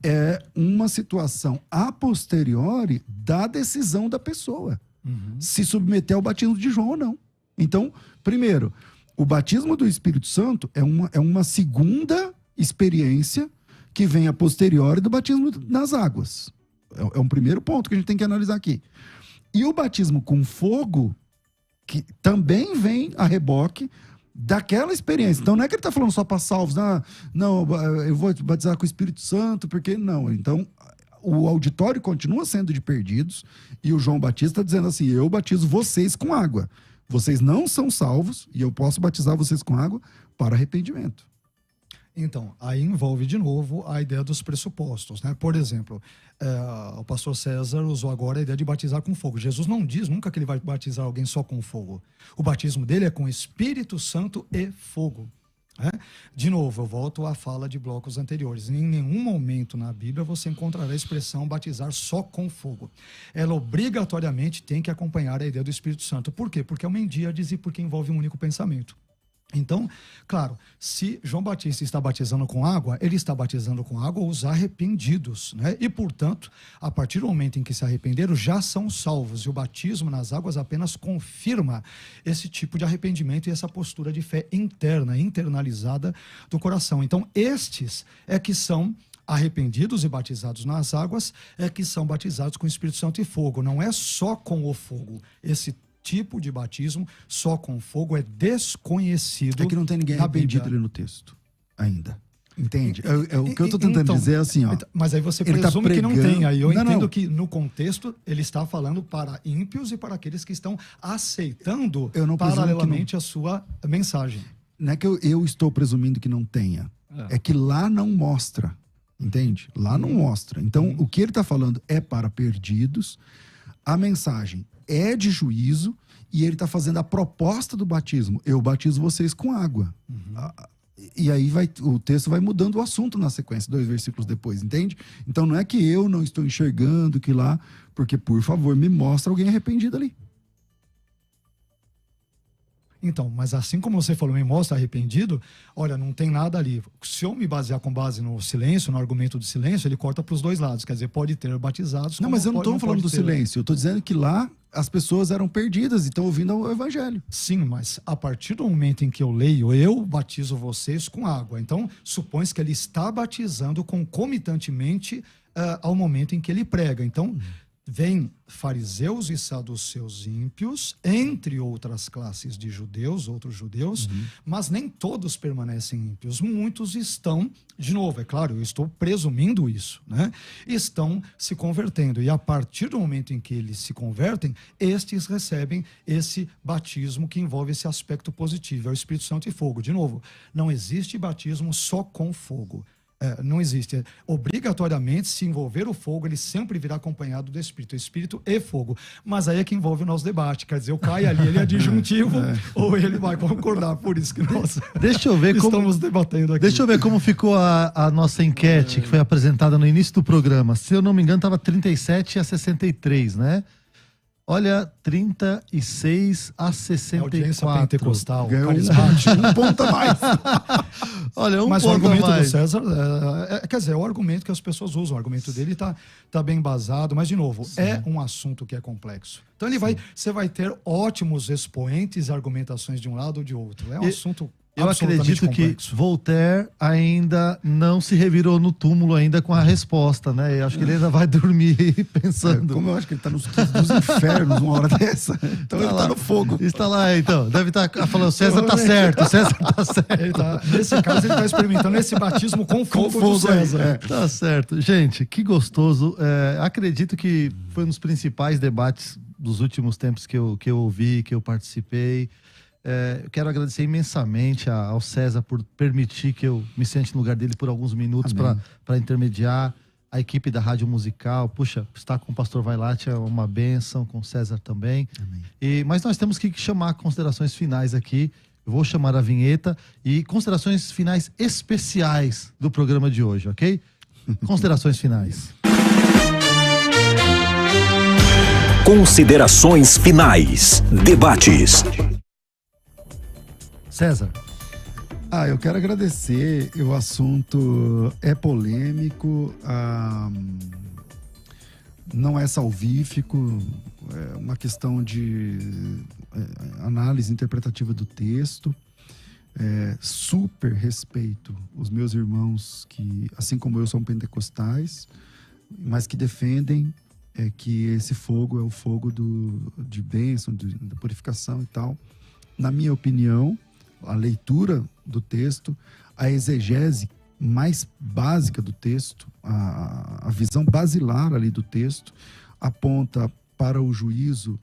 é uma situação a posteriori da decisão da pessoa. Se submeter ao batismo de João ou não. Então, primeiro, o batismo do Espírito Santo é uma segunda experiência que vem a posteriori do batismo nas águas. É um primeiro ponto que a gente tem que analisar aqui. E o batismo com fogo, que também vem a reboque daquela experiência. Então não é que ele está falando só para salvos, não, eu vou batizar com o Espírito Santo, porque não. Então o auditório continua sendo de perdidos e o João Batista está dizendo assim, eu batizo vocês com água. Vocês não são salvos e eu posso batizar vocês com água para arrependimento. Então, aí envolve de novo a ideia dos pressupostos, né? Por exemplo, o pastor César usou agora a ideia de batizar com fogo. Jesus não diz nunca que ele vai batizar alguém só com fogo. O batismo dele é com Espírito Santo e fogo. De novo, eu volto à fala de blocos anteriores. Em nenhum momento na Bíblia você encontrará a expressão batizar só com fogo. Ela obrigatoriamente tem que acompanhar a ideia do Espírito Santo. Por quê? Porque é uma endíade e porque envolve um único pensamento. Então, claro, se João Batista está batizando com água, ele está batizando com água os arrependidos, né? E, portanto, a partir do momento em que se arrependeram, já são salvos. E o batismo nas águas apenas confirma esse tipo de arrependimento e essa postura de fé interna, internalizada do coração. Então, estes é que são arrependidos e batizados nas águas, é que são batizados com o Espírito Santo e fogo. Não é só com o fogo. Esse tipo de batismo só com fogo é desconhecido. É que não tem ninguém arrependido ali no texto ainda. Entende? O que eu estou tentando dizer é assim, ó. Mas aí você presume que não tem. Aí eu entendo que no contexto ele está falando para ímpios e para aqueles que estão aceitando paralelamente a sua mensagem. Não é que eu estou presumindo que não tenha. É que lá não mostra. Entende? Lá não mostra. Então, o que ele está falando é para perdidos. A mensagem é de juízo e ele está fazendo a proposta do batismo. Eu batizo vocês com água. E aí o texto vai mudando o assunto na sequência, 2 versículos depois, entende? Então não é que eu não estou enxergando que lá, porque por favor me mostra alguém arrependido ali. Então, mas assim como você falou, me mostra arrependido, olha, não tem nada ali. Se eu me basear com base no silêncio, no argumento do silêncio, ele corta para os dois lados. Quer dizer, pode ter batizados. Não, mas eu não estou falando do silêncio. Eu estou dizendo que lá as pessoas eram perdidas e estão ouvindo o evangelho. Sim, mas a partir do momento em que eu leio, eu batizo vocês com água. Então, supõe-se que ele está batizando concomitantemente ao momento em que ele prega. Então, vêm fariseus e saduceus ímpios, entre outras classes de judeus, outros judeus, mas nem todos permanecem ímpios. Muitos estão, de novo, é claro, eu estou presumindo isso, né? Estão se convertendo. E a partir do momento em que eles se convertem, estes recebem esse batismo que envolve esse aspecto positivo, é o Espírito Santo e fogo. De novo, não existe batismo só com fogo. Não existe. Obrigatoriamente, se envolver o fogo, ele sempre virá acompanhado do Espírito e fogo. Mas aí é que envolve o nosso debate. Quer dizer, o Caio ali, ele é disjuntivo ou ele vai concordar. Por isso que nós estamos debatendo aqui. Deixa eu ver como ficou a nossa enquete que foi apresentada no início do programa. Se eu não me engano, estava 37 a 63, né? Olha, 36 a 64. Audiência pentecostal, Ganhou carismática. um ponto a mais. Olha, Mas o ponto a argumento do mais. César, quer dizer, é o argumento que as pessoas usam. O argumento dele tá bem embasado, mas, de novo, é um assunto que é complexo. Então, você vai ter ótimos expoentes e argumentações de um lado ou de outro. É um assunto Eu absolutamente acredito complexo. que Voltaire ainda não se revirou no túmulo ainda com a resposta, né? Eu acho que ele ainda vai dormir pensando. Como eu acho que ele tá nos quintos dos infernos uma hora dessa. Então ele tá no fogo. Está lá, então. Deve estar falando, César tá certo, César tá certo. Nesse caso, ele está experimentando esse batismo com fogo do César. Tá certo. Gente, que gostoso. Acredito que foi um dos principais debates dos últimos tempos que eu ouvi, que eu participei. Eu quero agradecer imensamente ao César por permitir que eu me sente no lugar dele por alguns minutos para intermediar. A equipe da Rádio Musical, puxa, estar com o pastor Vailate é uma bênção, com o César também. Mas nós temos que chamar considerações finais aqui. Eu vou chamar a vinheta e considerações finais especiais do programa de hoje, ok? Considerações finais. Considerações finais. Debates. César. Eu quero agradecer. O assunto é polêmico, não é salvífico, é uma questão de análise interpretativa do texto. Super respeito os meus irmãos que, assim como eu, são pentecostais, mas que defendem que esse fogo é o fogo de bênção, da purificação e tal. Na minha opinião, a leitura do texto, a exegese mais básica do texto, a visão basilar ali do texto, aponta para o juízo,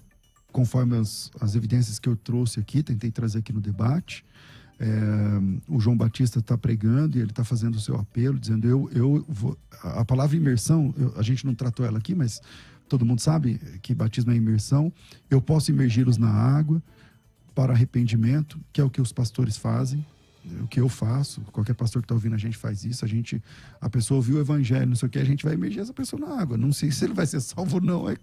conforme as evidências que eu trouxe aqui, tentei trazer aqui no debate. O João Batista está pregando e ele está fazendo o seu apelo, dizendo, eu vou... A palavra imersão, a gente não tratou ela aqui, mas todo mundo sabe que batismo é imersão. Eu posso imergi-los na água para arrependimento, que é o que os pastores fazem, o que eu faço. Qualquer pastor que está ouvindo a gente faz isso. A pessoa ouviu o evangelho, não sei o que, a gente vai imergir essa pessoa na água. Não sei se ele vai ser salvo ou não, aí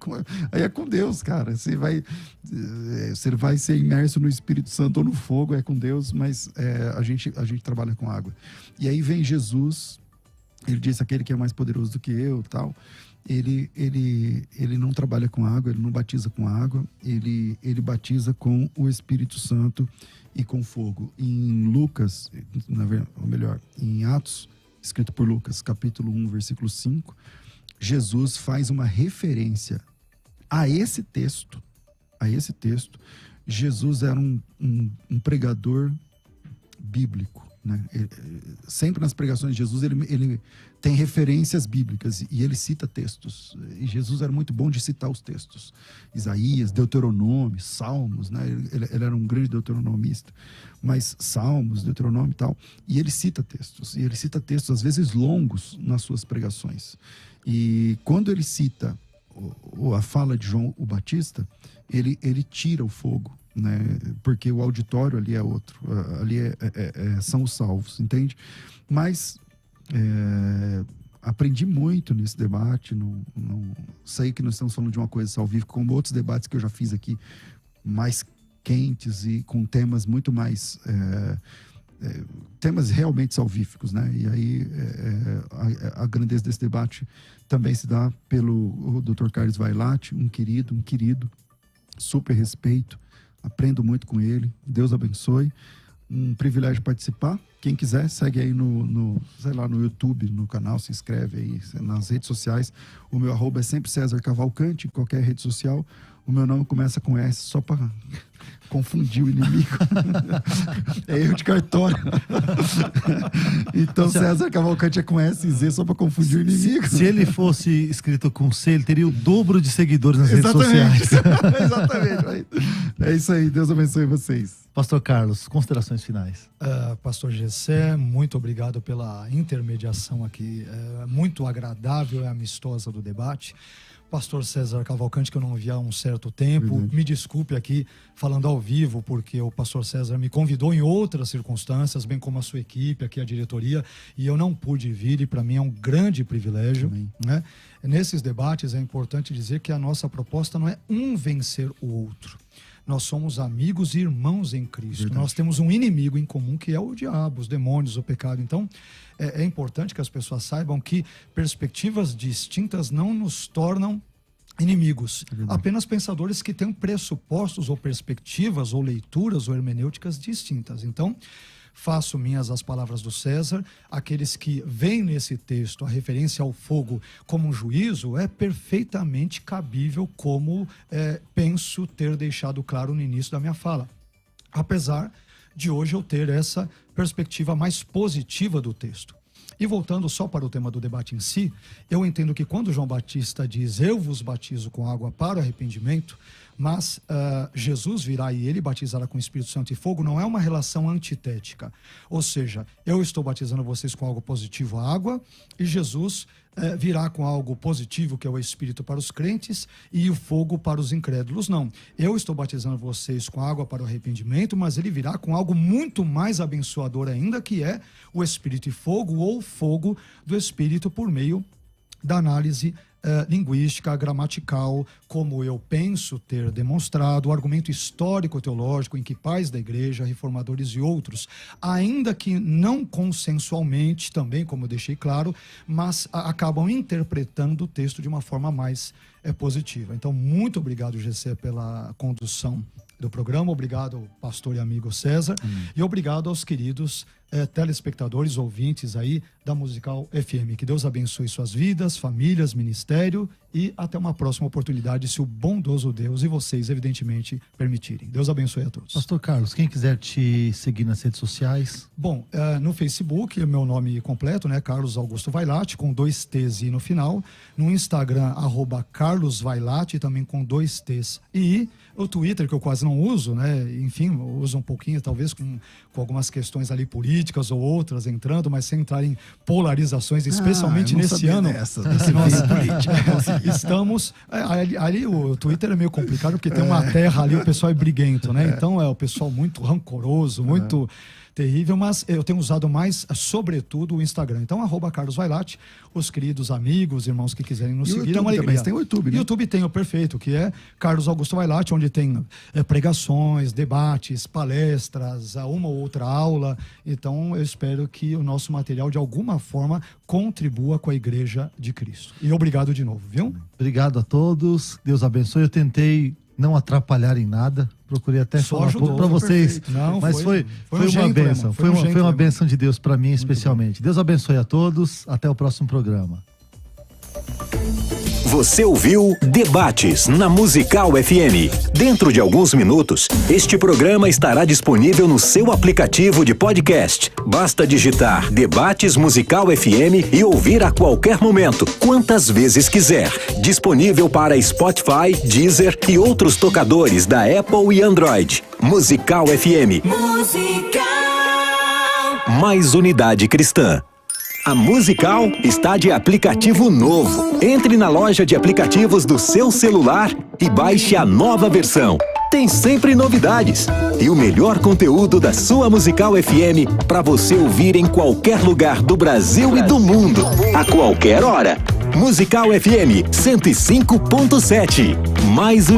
é com Deus, cara. Se ele vai ser imerso no Espírito Santo ou no fogo, é com Deus, mas a gente trabalha com água. E aí vem Jesus, ele diz, aquele que é mais poderoso do que eu, tal. Ele não trabalha com água, ele não batiza com água, ele batiza com o Espírito Santo e com fogo. Em Lucas, ou melhor, em Atos, escrito por Lucas, capítulo 1, versículo 5, Jesus faz uma referência a esse texto. Jesus era um pregador bíblico, né? Sempre nas pregações de Jesus ele tem referências bíblicas e ele cita textos. E Jesus era muito bom de citar os textos. Isaías, Deuteronômio, Salmos, né? Ele era um grande deuteronomista. Mas Salmos, Deuteronômio e tal. E ele cita textos. E ele cita textos, às vezes, longos nas suas pregações. E quando ele cita a fala de João o Batista, ele tira o fogo, né? Porque o auditório ali é outro. Ali são os salvos, entende? Mas... aprendi muito nesse debate. Não sei que nós estamos falando de uma coisa salvífica, como outros debates que eu já fiz aqui, mais quentes e com temas muito mais temas realmente salvíficos, né? E aí a grandeza desse debate também se dá pelo Dr. Carlos Vailate, um querido, super respeito, aprendo muito com ele, Deus abençoe. Um privilégio participar. Quem quiser, segue aí no YouTube, no canal, se inscreve aí nas redes sociais. O meu @ é sempre César Cavalcante, em qualquer rede social. O meu nome começa com S, só para confundir o inimigo. É erro de cartório. Então, César Cavalcante é com S e Z, só para confundir o inimigo. Se ele fosse escrito com C, ele teria o dobro de seguidores nas redes sociais. Exatamente. É isso aí. Deus abençoe vocês. Pastor Carlos, considerações finais. Pastor Gessé, muito obrigado pela intermediação aqui, muito agradável e amistosa do debate. pastor César Cavalcante, que eu não via há um certo tempo. Me desculpe aqui falando ao vivo, porque o pastor César me convidou em outras circunstâncias, bem como a sua equipe, aqui a diretoria, e eu não pude vir, e para mim é um grande privilégio, né? Nesses debates é importante dizer que a nossa proposta não é um vencer o outro. Nós somos amigos e irmãos em Cristo. Verdade. Nós temos um inimigo em comum, que é o diabo, os demônios, o pecado. Então, é importante que as pessoas saibam que perspectivas distintas não nos tornam inimigos. Apenas pensadores que têm pressupostos ou perspectivas ou leituras ou hermenêuticas distintas. Então, faço minhas as palavras do César. Aqueles que veem nesse texto a referência ao fogo como um juízo é perfeitamente cabível, como penso ter deixado claro no início da minha fala. Apesar de hoje eu ter essa perspectiva mais positiva do texto. E voltando só para o tema do debate em si, eu entendo que quando João Batista diz: eu vos batizo com água para o arrependimento, mas Jesus virá e ele batizará com o Espírito Santo e fogo, não é uma relação antitética. Ou seja, eu estou batizando vocês com algo positivo, a água, e Jesus virá com algo positivo, que é o Espírito para os crentes, e o fogo para os incrédulos. Não, eu estou batizando vocês com água para o arrependimento, mas ele virá com algo muito mais abençoador ainda, que é o Espírito e fogo, ou fogo do Espírito, por meio da análise linguística, gramatical, como eu penso ter demonstrado, o argumento histórico-teológico em que pais da igreja, reformadores e outros, ainda que não consensualmente, também, como eu deixei claro, mas acabam interpretando o texto de uma forma mais positiva. Então, muito obrigado, GC, pela condução do programa, obrigado, pastor e amigo César, e obrigado aos queridos telespectadores, ouvintes aí da Musical FM. Que Deus abençoe suas vidas, famílias, ministério, e até uma próxima oportunidade, se o bondoso Deus e vocês, evidentemente, permitirem. Deus abençoe a todos. Pastor Carlos, quem quiser te seguir nas redes sociais? Bom, no Facebook, meu nome completo, né, Carlos Augusto Vailate, com 2 T's e no final. No Instagram, @CarlosVailate, também com 2 T's e o Twitter, que eu quase não uso, né? Enfim, eu uso um pouquinho, talvez com algumas questões ali políticas ou outras entrando, mas sem entrar em polarizações, especialmente nesse ano. Estamos. Ali o Twitter é meio complicado, porque tem uma terra ali, o pessoal é briguento, né? Então é o pessoal muito rancoroso, muito terrível, mas eu tenho usado mais, sobretudo, o Instagram. Então, @Carlos Vailate, os queridos amigos, irmãos que quiserem nos seguir, YouTube, é uma alegria. Também tem o YouTube, né? YouTube tem o perfeito, que é Carlos Augusto Vailate, onde tem pregações, debates, palestras, uma ou outra aula. Então, eu espero que o nosso material, de alguma forma, contribua com a Igreja de Cristo. E obrigado de novo, viu? Obrigado a todos, Deus abençoe. Eu tentei não atrapalhar em nada, procurei até falar para vocês, não, mas foi uma bênção, foi uma bênção de Deus para mim especialmente. Deus abençoe a todos, até o próximo programa. Você ouviu Debates na Musical FM. Dentro de alguns minutos, este programa estará disponível no seu aplicativo de podcast. Basta digitar Debates Musical FM e ouvir a qualquer momento, quantas vezes quiser. Disponível para Spotify, Deezer e outros tocadores da Apple e Android. Musical FM. Musical. Mais unidade cristã. A Musical está de aplicativo novo. Entre na loja de aplicativos do seu celular e baixe a nova versão. Tem sempre novidades e o melhor conteúdo da sua Musical FM para você ouvir em qualquer lugar do Brasil e do mundo, a qualquer hora. Musical FM 105.7. Mais